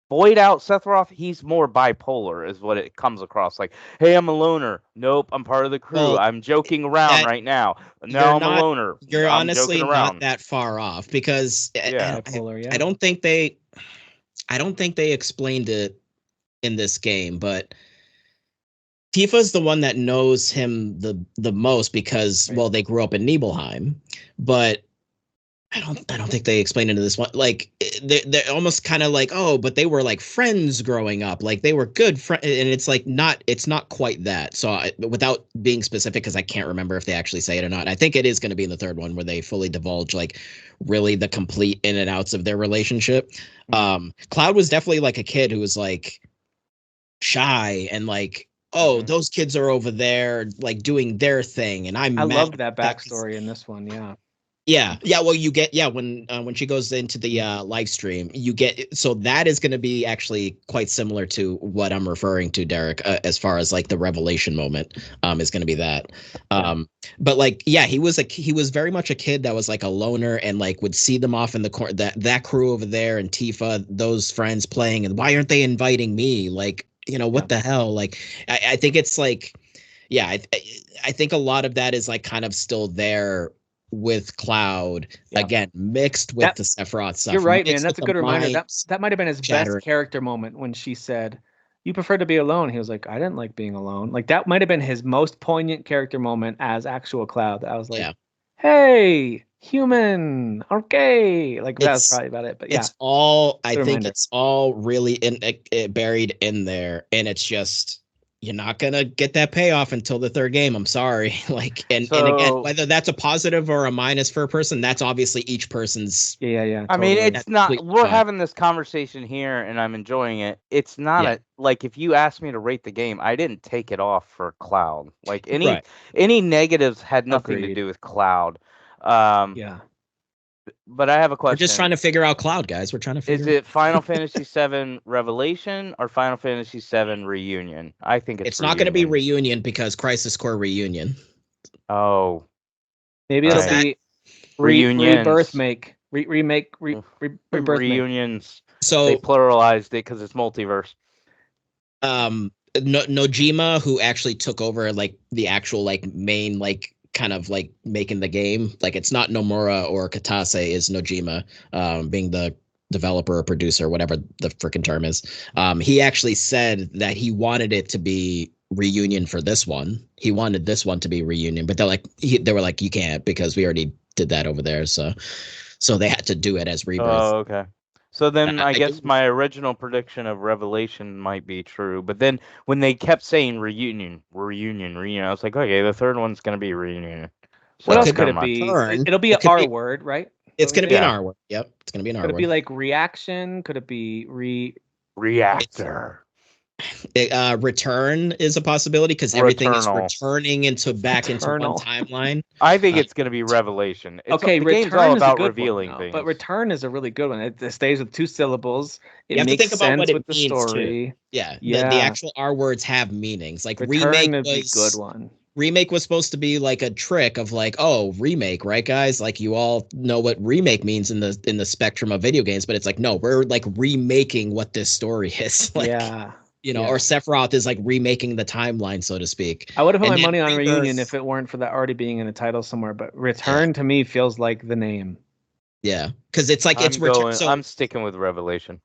Void out Sephiroth, he's more bipolar, is what it comes across. Like, hey, I'm a loner. Nope, I'm part of the crew. Well, I'm joking around right now. Now I'm a loner. You're I'm honestly joking around. not that far off because bipolar, I don't think they explained it in this game, but Tifa's the one that knows him the most because well, they grew up in Nibelheim, but I don't think they explained it in this one. Like they're almost kind of like, oh, but they were like friends growing up, like they were good friends, and it's like it's not quite that. So without being specific, because I can't remember if they actually say it or not. I think it is going to be in the third one where they fully divulge like really the complete in and outs of their relationship. Cloud was definitely like a kid who was like shy and like, oh, those kids are over there like doing their thing, and I loved that backstory in this one. Yeah. Well, you get when she goes into the live stream, you get so that is going to be actually quite similar to what I'm referring to, Derek, as far as like the revelation moment is going to be that. But like, yeah, he was very much a kid that was like a loner and like would see them off in the corner, that crew over there and Tifa, those friends playing, and why aren't they inviting me? Like, what the hell? Like, I think it's like, yeah, I think a lot of that is like kind of still there with Cloud again, mixed with the Sephiroth stuff. You're right, man. That's a good reminder. That might have been his best character moment when she said, "You prefer to be alone." He was like, "I didn't like being alone." Like that might have been his most poignant character moment as actual Cloud. I was like, "Hey, human, okay." Like that's probably about it. But yeah, it's all. I think it's all really buried in there, and it's just. You're not gonna get that payoff until the third game. I'm sorry. Like, and again, whether that's a positive or a minus for a person, that's obviously each person's. Yeah. I mean, it's not. We're having this conversation here, and I'm enjoying it. It's not like if you asked me to rate the game, I didn't take it off for Cloud. Like any negatives had nothing to do with Cloud. But I have a question. We're just trying to figure out Cloud, guys. We're trying to figure. Is it Final Fantasy VII Revelation or Final Fantasy VII Reunion? I think it's not going to be Reunion because Crisis Core Reunion. Oh, maybe it'll be Rebirth remake Reunions. So they pluralized it because it's multiverse. Nojima, who actually took over like the actual like main like. Kind of like making the game, like it's not Nomura or Katase, is Nojima, being the developer or producer, whatever the freaking term is. He actually said that he wanted it to be Reunion for this one. He wanted this one to be Reunion, but they were like, you can't because we already did that over there. So they had to do it as Rebirth. Oh, okay. So then I guess my original prediction of Revelation might be true. But then when they kept saying reunion, I was like, okay, the third one's going to be Reunion. So what else could it be? It'll be an R word, right? It's going to be an R word. Yep. It's going to be an R word. Could it be like reaction? Could it be reactor? Return is a possibility because everything is Returnal. returning back into one Returnal. timeline. I think it's going to be Revelation. Okay, the game's Return all is a about good revealing one, though, things. but Return is a really good one. It stays with 2 syllables. It You have to makes think about sense what it with the means, too. story. Yeah, Yeah. the actual R words have meanings. Like Return would be a good one. Remake was supposed to be like a trick of like, oh, remake, right, guys? Like you all know what remake means in the spectrum of video games, but it's like, no, we're like remaking what this story is. Like, Yeah. Or Sephiroth is like remaking the timeline, so to speak. I would have put And my then money on Rebirth- Reunion if it weren't for that already being in a title somewhere. But Return to me feels like the name. Yeah, because it's like it's return. So I'm sticking with Revelation.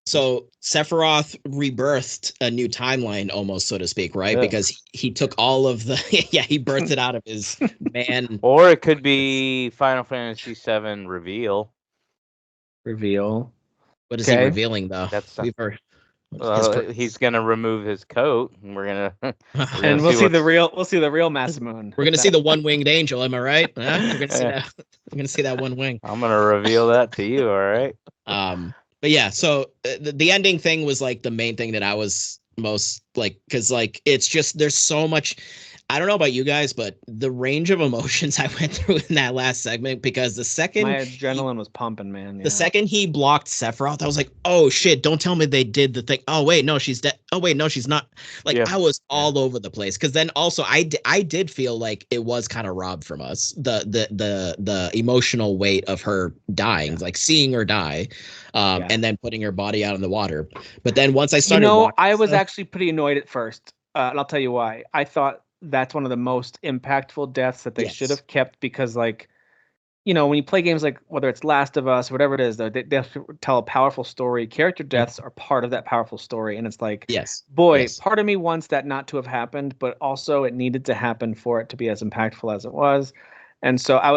So Sephiroth rebirthed a new timeline, almost, so to speak, right? Yeah. Because he took all of the he birthed it out of his man. Or it could be Final Fantasy VII Reveal. What is he revealing though? That's We've heard. He's gonna remove his coat, and we're gonna and we'll see the real Masamune. We're gonna see the one-winged angel. Am I right? We're gonna see that. We're gonna see that one wing. I'm gonna reveal that to you. All right. But yeah, so the ending thing was like the main thing that I was most like, because like it's just there's so much. I don't know about you guys, but the range of emotions I went through in that last segment, because the second my adrenaline was pumping, man. The second he blocked Sephiroth, I was like, oh shit, don't tell me they did the thing. Oh wait, no, she's dead. Oh wait, no, she's not. Like I was all over the place. Because then also I did feel like it was kind of robbed from us. The emotional weight of her dying, like seeing her die, and then putting her body out in the water. But then once I started, I was actually pretty annoyed at first, and I'll tell you why. I thought that's one of the most impactful deaths that they should have kept, because like, when you play games like whether it's Last of Us, whatever it is, they tell a powerful story. Character deaths are part of that powerful story, and it's like, part of me wants that not to have happened, but also it needed to happen for it to be as impactful as it was. And so I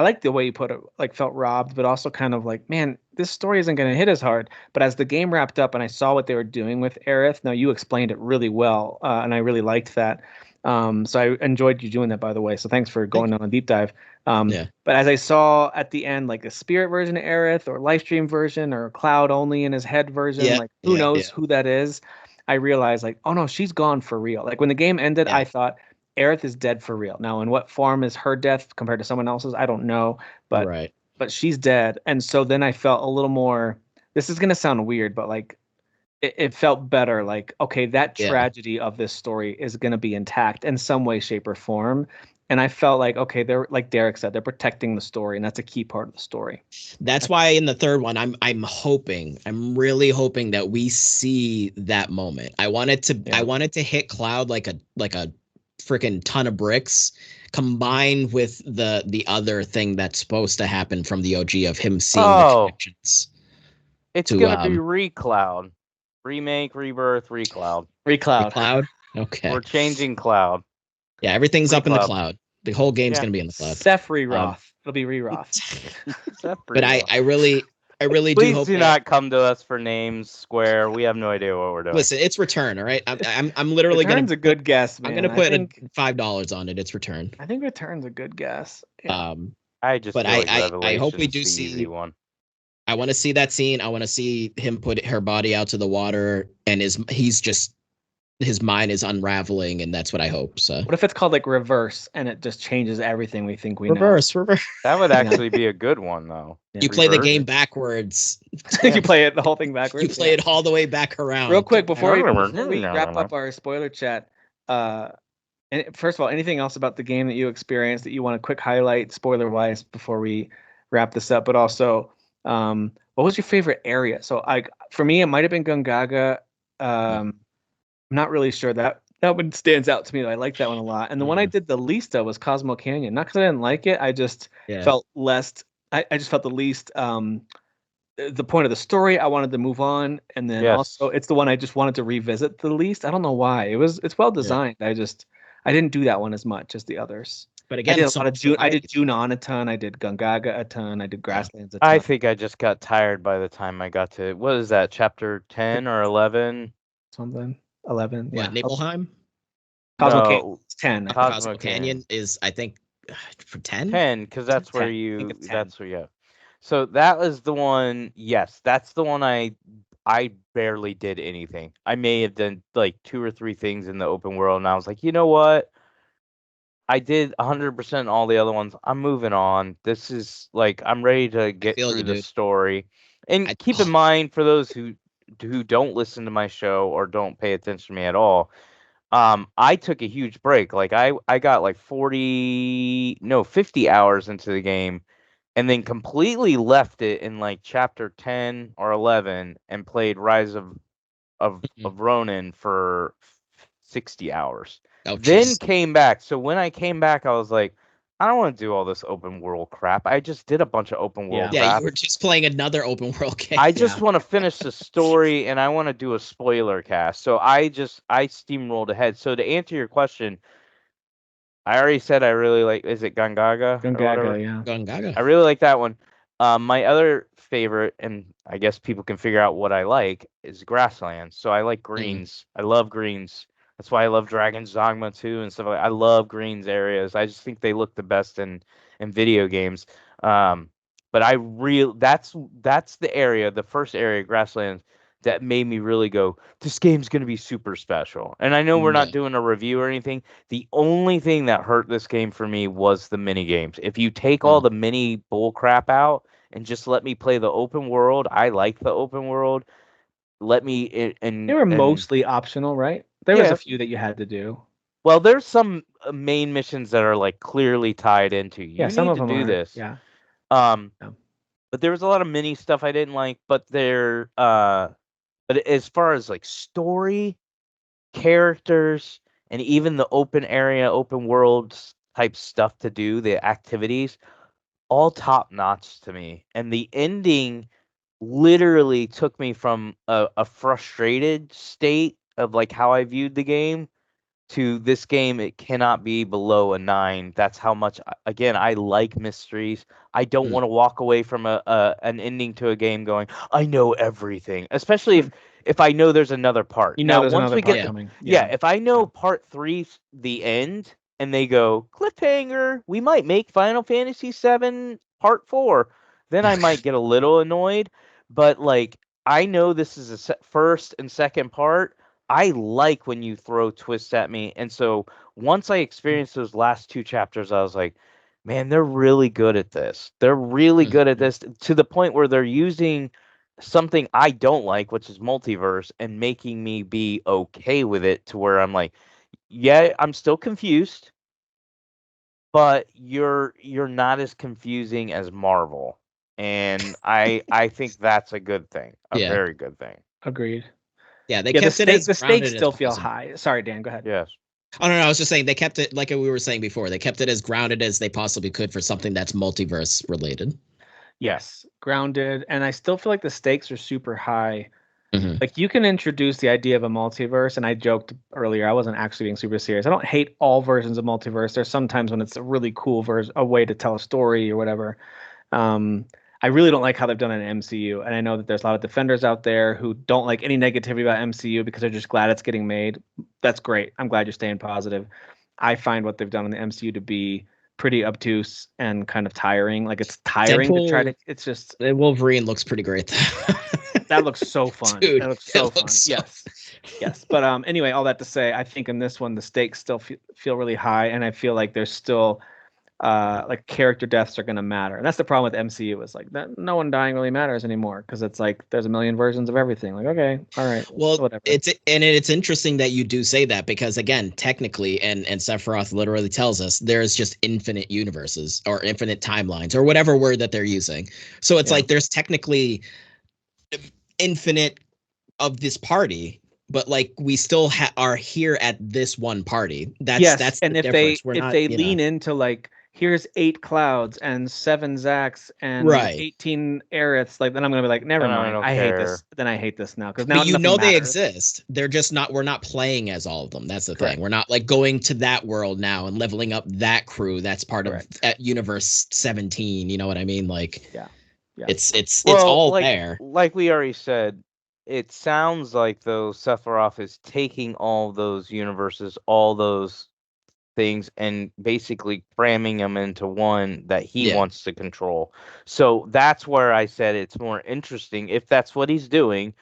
like the way you put it, like felt robbed, but also kind of like, man, this story isn't going to hit as hard. But as the game wrapped up and I saw what they were doing with Aerith, now you explained it really well, and I really liked that. So I enjoyed you doing that, by the way. So thanks for going on a deep dive. But as I saw at the end, like a spirit version of Aerith or live stream version or Cloud only in his head version, like who knows who that is, I realized like, oh no, she's gone for real. Like when the game ended, I thought Aerith is dead for real. Now, in what form is her death compared to someone else's? I don't know, but she's dead. And so then I felt a little more, this is going to sound weird, but like it felt better. Like, okay, that tragedy of this story is going to be intact in some way, shape, or form. And I felt like, okay, they're like Derek said, they're protecting the story, and that's a key part of the story. That's why in the third one, I'm really hoping that we see that moment. I wanted to hit Cloud like a freaking ton of bricks, combined with the other thing that's supposed to happen from the OG of him seeing the connections. It's gonna be Recloud. Remake, Rebirth, Recloud. Recloud? Okay. We're changing Cloud. Yeah, everything's up in the cloud. The whole game's gonna be in the cloud. Sephiroth. It'll be Re-Roth. But I really Please do hope not come to us for names, Square. We have no idea what we're doing. Listen, it's Return, all right? I'm literally Return's a good guess, man. I'm gonna put $5 on it. It's Return. I think Return's a good guess. Yeah. I hope we do see easy one. I want to see that scene. I want to see him put her body out to the water, and his mind is unraveling, and that's what I hope. So what if it's called like Reverse, and it just changes everything we think we know? Reverse. That would actually be a good one, though. You play the game backwards. You play it the whole thing backwards. You play it all the way back around. Real quick before we wrap up our spoiler chat. And first of all, anything else about the game that you experienced that you want a quick highlight, spoiler wise, before we wrap this up? But also, what was your favorite area? So, for me, it might have been Gungaga. I'm not really sure. That one stands out to me. I like that one a lot. And the one I did the least of was Cosmo Canyon. Not because I didn't like it. I just felt less. I just felt the least. The point of the story, I wanted to move on, and then also it's the one I just wanted to revisit the least. I don't know why. It's well designed. I didn't do that one as much as the others. But again, I did Junon a ton. I did Gungaga a ton. I did Grasslands a ton. I think I just got tired by the time I got to, what is that, chapter 10 or 11? Something. 11. Yeah. Nibelheim? Cosmo Canyon. 10. Cosmo Canyon is, I think, for 10? 10, because that's where So that was the one, yes, that's the one I I barely did anything. I may have done like 2 or 3 things in the open world, and I was like, you know what? I did 100% all the other ones. I'm moving on. This is like I'm ready to get feel through you, the dude. story. And I- keep in mind, for those who don't listen to my show or don't pay attention to me at all, I took a huge break. Like I got like 50 hours into the game, and then completely left it in like chapter 10 or 11 and played Rise of Ronin for 60 hours. Oh, Then jeez. came back. So when I came back, I was like, I don't want to do all this open world crap. I just did a bunch of open world Yeah, crap. you were just playing another open world game. I just want to finish the story, and I want to do a spoiler cast. So I steamrolled ahead. So to answer your question, I already said I really like, is it Gangaga or whatever? Gungaga, yeah. Gongaga. I really like that one. My other favorite, and I guess people can figure out what I like, is grasslands. So I like greens. I love greens. That's why I love Dragon's Dogma too and stuff like. I love greens areas. I just think they look the best in video games. Um, but that's the area, the first area, grasslands, that made me really go, this game's gonna be super special. And I know we're not Yeah. doing a review or anything. The only thing that hurt this game for me was the mini games. If you take all the mini bull crap out and just let me play the open world, I like the open world. Let me They were mostly optional, right? There was Yeah. a few that you had to do. well, there's some main missions that are like clearly tied into. You Yeah, some need of to them do are. this. Yeah. Um, Yeah. but there was a lot of mini stuff I didn't like. But but as far as like story, characters, and even the open area, open world type stuff to do, the activities, all top notch to me. And the ending literally took me from a frustrated state of like how I viewed the game to this game. It cannot be below a 9. That's how much, again, I like mysteries. I don't want to walk away from an ending to a game going, I know everything, especially if I know there's another part. You know Now, there's once another we part get coming. yeah, if I know part 3's the end and they go cliffhanger, we might make Final Fantasy VII Part 4, then I might get a little annoyed. But like, I know this is a first and second part. I like when you throw twists at me. And so once I experienced those last 2 chapters, I was like, man, they're really good at this. They're really good at this, to the point where they're using something I don't like, which is multiverse, and making me be okay with it, to where I'm like, yeah, I'm still confused, but you're not as confusing as Marvel. And I think that's a good thing, a Yeah. very good thing. Agreed. Yeah, they Yeah, kept it as the stakes grounded still as feel possible. high. Sorry, Dan, go ahead. Yes. Oh no, I was just saying they kept it like we were saying before. They kept it as grounded as they possibly could for something that's multiverse related. Yes, grounded, and I still feel like the stakes are super high. Mhm. Like, you can introduce the idea of a multiverse, and I joked earlier, I wasn't actually being super serious. I don't hate all versions of multiverse. There's sometimes when it's a really cool version, a way to tell a story or whatever. I really don't like how they've done it in MCU, and I know that there's a lot of defenders out there who don't like any negativity about MCU because they're just glad it's getting made. That's great. I'm glad you're staying positive. I find what they've done in the MCU to be pretty obtuse and kind of tiring. Like, it's tiring to try to. It's just Wolverine looks pretty great. that looks so fun. Dude, That looks so it fun. looks so Yes, yes. But anyway, all that to say, I think in this one the stakes still feel really high, and I feel like there's still like character deaths are going to matter. And that's the problem with MCU, is like that no one dying really matters anymore, because it's like there's a million versions of everything. Like, okay, all right, Well, whatever. it's interesting that you do say that, because again, technically, and Sephiroth literally tells us there's just infinite universes or infinite timelines or whatever word that they're using. So it's like there's technically infinite of this party, but like we still are here at this one party. That's and the if difference. they lean into like, here's 8 Clouds and 7 Zacks and Right. 18 Aeriths, like, then I'm gonna be like, never Then I mind. don't I hate care. this. Then I hate this now, because now But you nothing know they matters. exist. They're just not. We're not playing as all of them. That's the Correct. thing. We're not like going to that world now and leveling up that crew. That's part Correct. of Universe 17. You know what I mean? Like, Yeah. it's Well, all like, there. Like we already said, it sounds like though Sephiroth is taking all those universes, all those things, and basically cramming them into one that he Yeah. wants to control. So that's where I said it's more interesting, if that's what he's doing,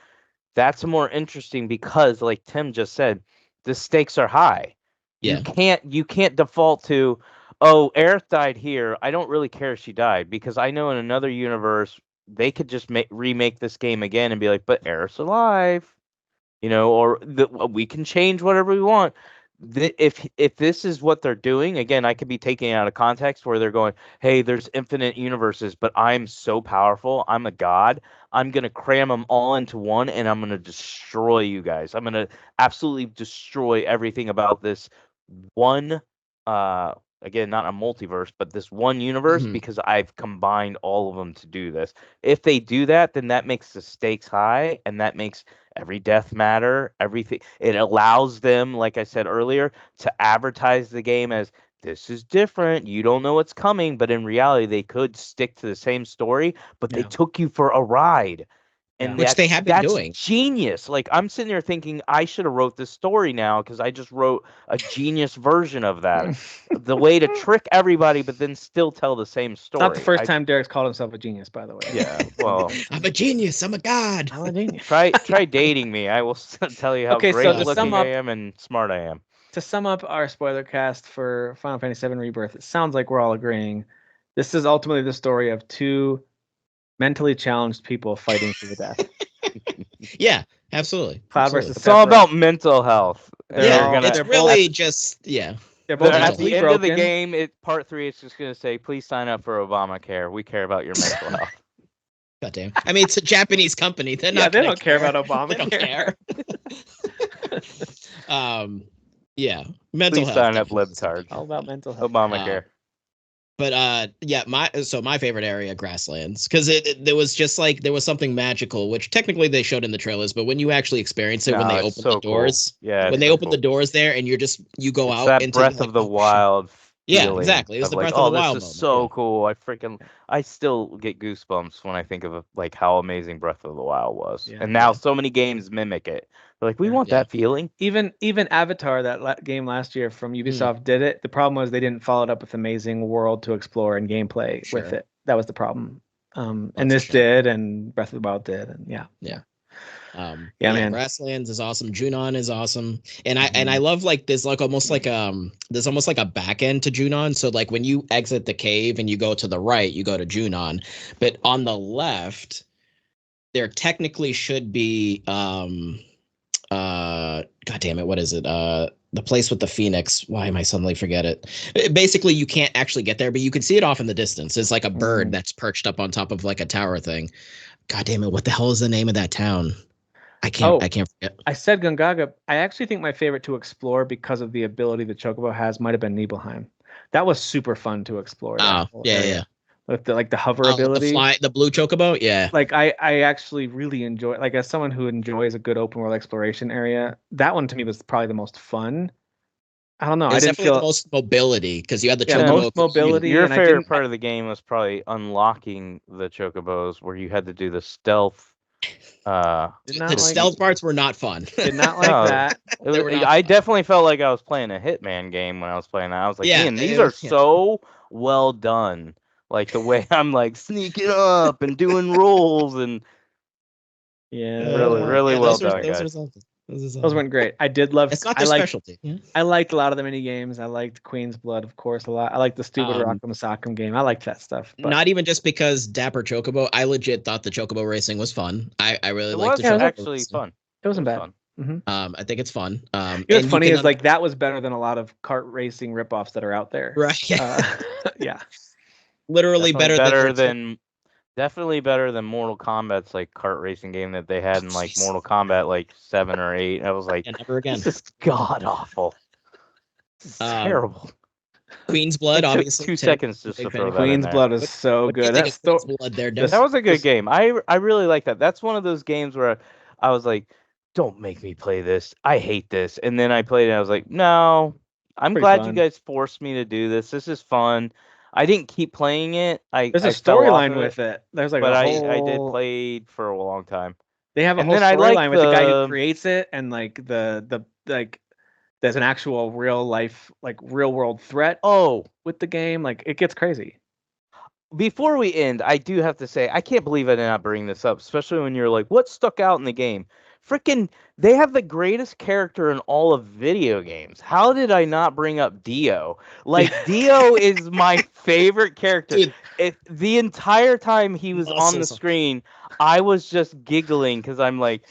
That's more interesting because, like Tim just said, the stakes are high. Yeah. You can't default to, oh, Aerith died here. I don't really care if she died because I know in another universe they could just remake this game again and be like, but Aerith's alive, or we can change whatever we want. If this is what they're doing, again, I could be taking it out of context where they're going, hey, there's infinite universes, but I'm so powerful. I'm a god. I'm going to cram them all into one, and I'm going to destroy you guys. I'm going to absolutely destroy everything about this one, again, not a multiverse, but this one universe because I've combined all of them to do this. If they do that, then that makes the stakes high, and that makes every death matter, everything. It allows them, like I said earlier, to advertise the game as this is different. You don't know what's coming, but in reality, they could stick to the same story, but they took you for a ride. And which they have been doing. Genius. Like, I'm sitting there thinking I should have wrote this story now because I just wrote a genius version of that. The way to trick everybody, but then still tell the same story. Not the first time Derek's called himself a genius, by the way. Yeah, well, I'm a genius. I'm a god. I'm a genius. Try dating me. I will tell you how great looking I am and smart I am. To sum up our spoiler cast for Final Fantasy VII Rebirth, it sounds like we're all agreeing. This is ultimately the story of two mentally challenged people fighting to the death. Yeah, absolutely. Cloud versus It's all about mental health. It's really just They're both at the end broken. of the game, part 3, it's just going to say, please sign up for Obamacare. We care about your mental health. Goddamn. I mean, it's a Japanese company. They don't care about Obamacare. They don't care. Mental please health. Sign up, libtards. All about mental health. Obamacare. My favorite area, grasslands, because there was just like there was something magical, which technically they showed in the trailers, but when you actually experience it, when they open the doors, when they open the doors there, and you go out that into Breath of the Wild. Yeah, exactly. It was the Breath of the Wild. This is so cool. I still get goosebumps when I think of like how amazing Breath of the Wild was. Yeah, and now so many games mimic it. They're like, we want that feeling. Even Avatar, that game last year from Ubisoft, did it. The problem was they didn't follow it up with amazing world to explore and gameplay with it. That was the problem. And this did, and Breath of the Wild did, and man. Grasslands is awesome. Junon is awesome, and I love like there's almost like a back end to Junon. So like when you exit the cave and you go to the right, you go to Junon, but on the left, there technically should be God damn it, what is it? The place with the phoenix. Why am I suddenly forget it? Basically, you can't actually get there, but you can see it off in the distance. It's like a bird that's perched up on top of like a tower thing. God damn it, what the hell is the name of that town? I can't forget. I said Gungaga. I actually think my favorite to explore because of the ability the Chocobo has might have been Nibelheim. That was super fun to explore. Yeah. With the hover ability. The blue Chocobo, yeah. Like I actually really enjoy, like as someone who enjoys a good open world exploration area, that one to me was probably the most fun. I don't know. I didn't feel the most mobility because you had the Chocobo. Most mobility. Your favorite part of the game was probably unlocking the Chocobos, where you had to do the stealth. Stealth parts were not fun. Did not like that. I definitely felt like I was playing a Hitman game when I was playing that. I was like, man, these are so well done. Like the way I'm like sneaking up and doing rolls and really well done, guys. Those went great. I did love. It's not their specialty. I liked a lot of the mini games. I liked Queen's Blood, of course, a lot. I liked the stupid Rock'em Sock'em game. I liked that stuff. But not even just because Dapper Chocobo. I legit thought the Chocobo racing was fun. I really liked the Chocobo. It was actually fun. It wasn't bad. Fun. Mm-hmm. I think it's fun. What's funny is like that was better than a lot of kart racing ripoffs that are out there. Right. Yeah. Literally definitely better than Mortal Kombat's like kart racing game that they had in like Mortal Kombat like 7 or 8. I was like, never again. This is god awful. It's terrible. Queen's Blood, obviously. 2 seconds just to throw that Queen's in Blood is so good. That was a good game. I really like that. That's one of those games where I was like, don't make me play this. I hate this. And then I played it and I was like, no, I'm glad you guys forced me to do this. This is fun. I didn't keep playing it. There's a storyline with it. There's like I did play for a long time. They have a whole storyline with the guy who creates it, and like the there's an actual real life, like real world threat. With the game, like it gets crazy. Before we end, I do have to say I can't believe I did not bring this up, especially when you're like, what stuck out in the game? freaking, they have the greatest character in all of video games. How did I not bring up Dio? Like, Dio is my favorite character. Dude. The entire time he was on the Muscles. screen, I was just giggling because I'm like,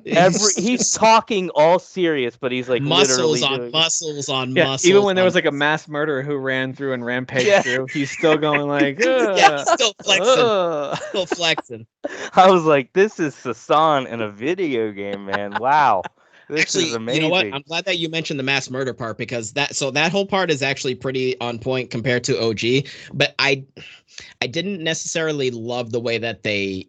he's talking all serious, but he's like muscles literally on doing muscles on Yeah, muscles. even when there was like a mass murderer who ran through and rampaged through, he's still going like, yeah, he's still flexing. ugh. Still flexing. I was like, this is Sasan in a video game, man. Wow. This Actually, is amazing. you know what? I'm glad that you mentioned the mass murder part because that whole part is actually pretty on point compared to OG. But I didn't necessarily love the way that they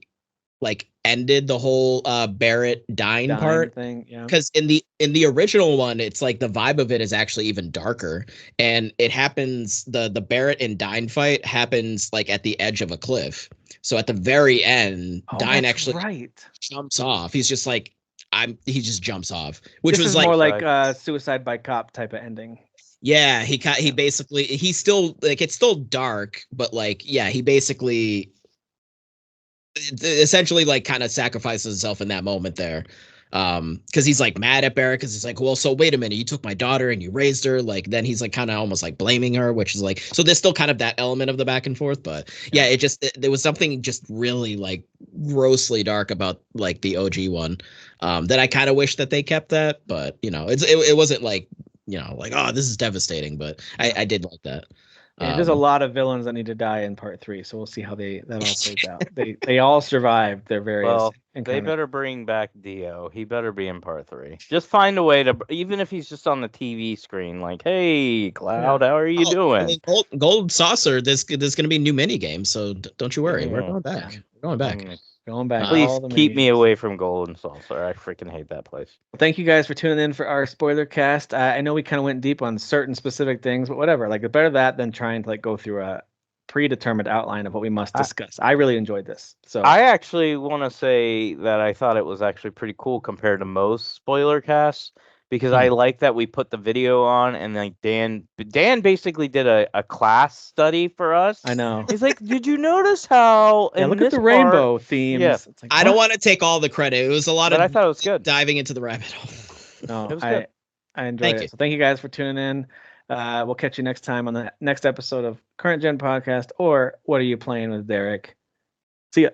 like ended the whole Barrett dying part thing. Yeah. Because in the original one, it's like the vibe of it is actually even darker, and it happens the Barrett and Dine fight happens like at the edge of a cliff. So at the very end, Dine actually jumps off. He's just like he just jumps off, which this was is like more like suicide by cop type of ending. Yeah, he basically he's still like it's still dark, but like yeah, he basically essentially like kind of sacrifices himself in that moment there. Because he's like mad at Barrett because he's like, well, so wait a minute, you took my daughter and you raised her. Like then he's like kind of almost like blaming her, which is like so there's still kind of that element of the back and forth. But yeah, there was something just really like grossly dark about like the OG one. That I kind of wish that they kept that, but you know, it wasn't like, you know, like, oh, this is devastating, but I did like that. Yeah, there's a lot of villains that need to die in part 3, so we'll see how that all plays out. They all survived their various. Well, they better bring back Dio. He better be in part 3. Just find a way to, even if he's just on the TV screen, like, hey, Cloud, how are you doing? I mean, Gold Saucer, there's going to be new mini games, so don't you worry. We're going back. We're going back. Going back. Please keep me away from Gold and Saucer. I freaking hate that place. Well, thank you guys for tuning in for our spoiler cast. I know we kind of went deep on certain specific things, but whatever. Like, it's better that than trying to like go through a predetermined outline of what we must discuss. I really enjoyed this. So I actually want to say that I thought it was actually pretty cool compared to most spoiler casts. Because I like that we put the video on and like Dan basically did a class study for us. I know. He's like, did you notice how look at the rainbow themes. Yeah. It's like, I don't want to take all the credit. It was a lot but of I thought it was good. diving into the rabbit hole. No, it was good. I enjoyed it. So thank you guys for tuning in. We'll catch you next time on the next episode of Current Gen Podcast or What Are You Playing with Derek? See ya.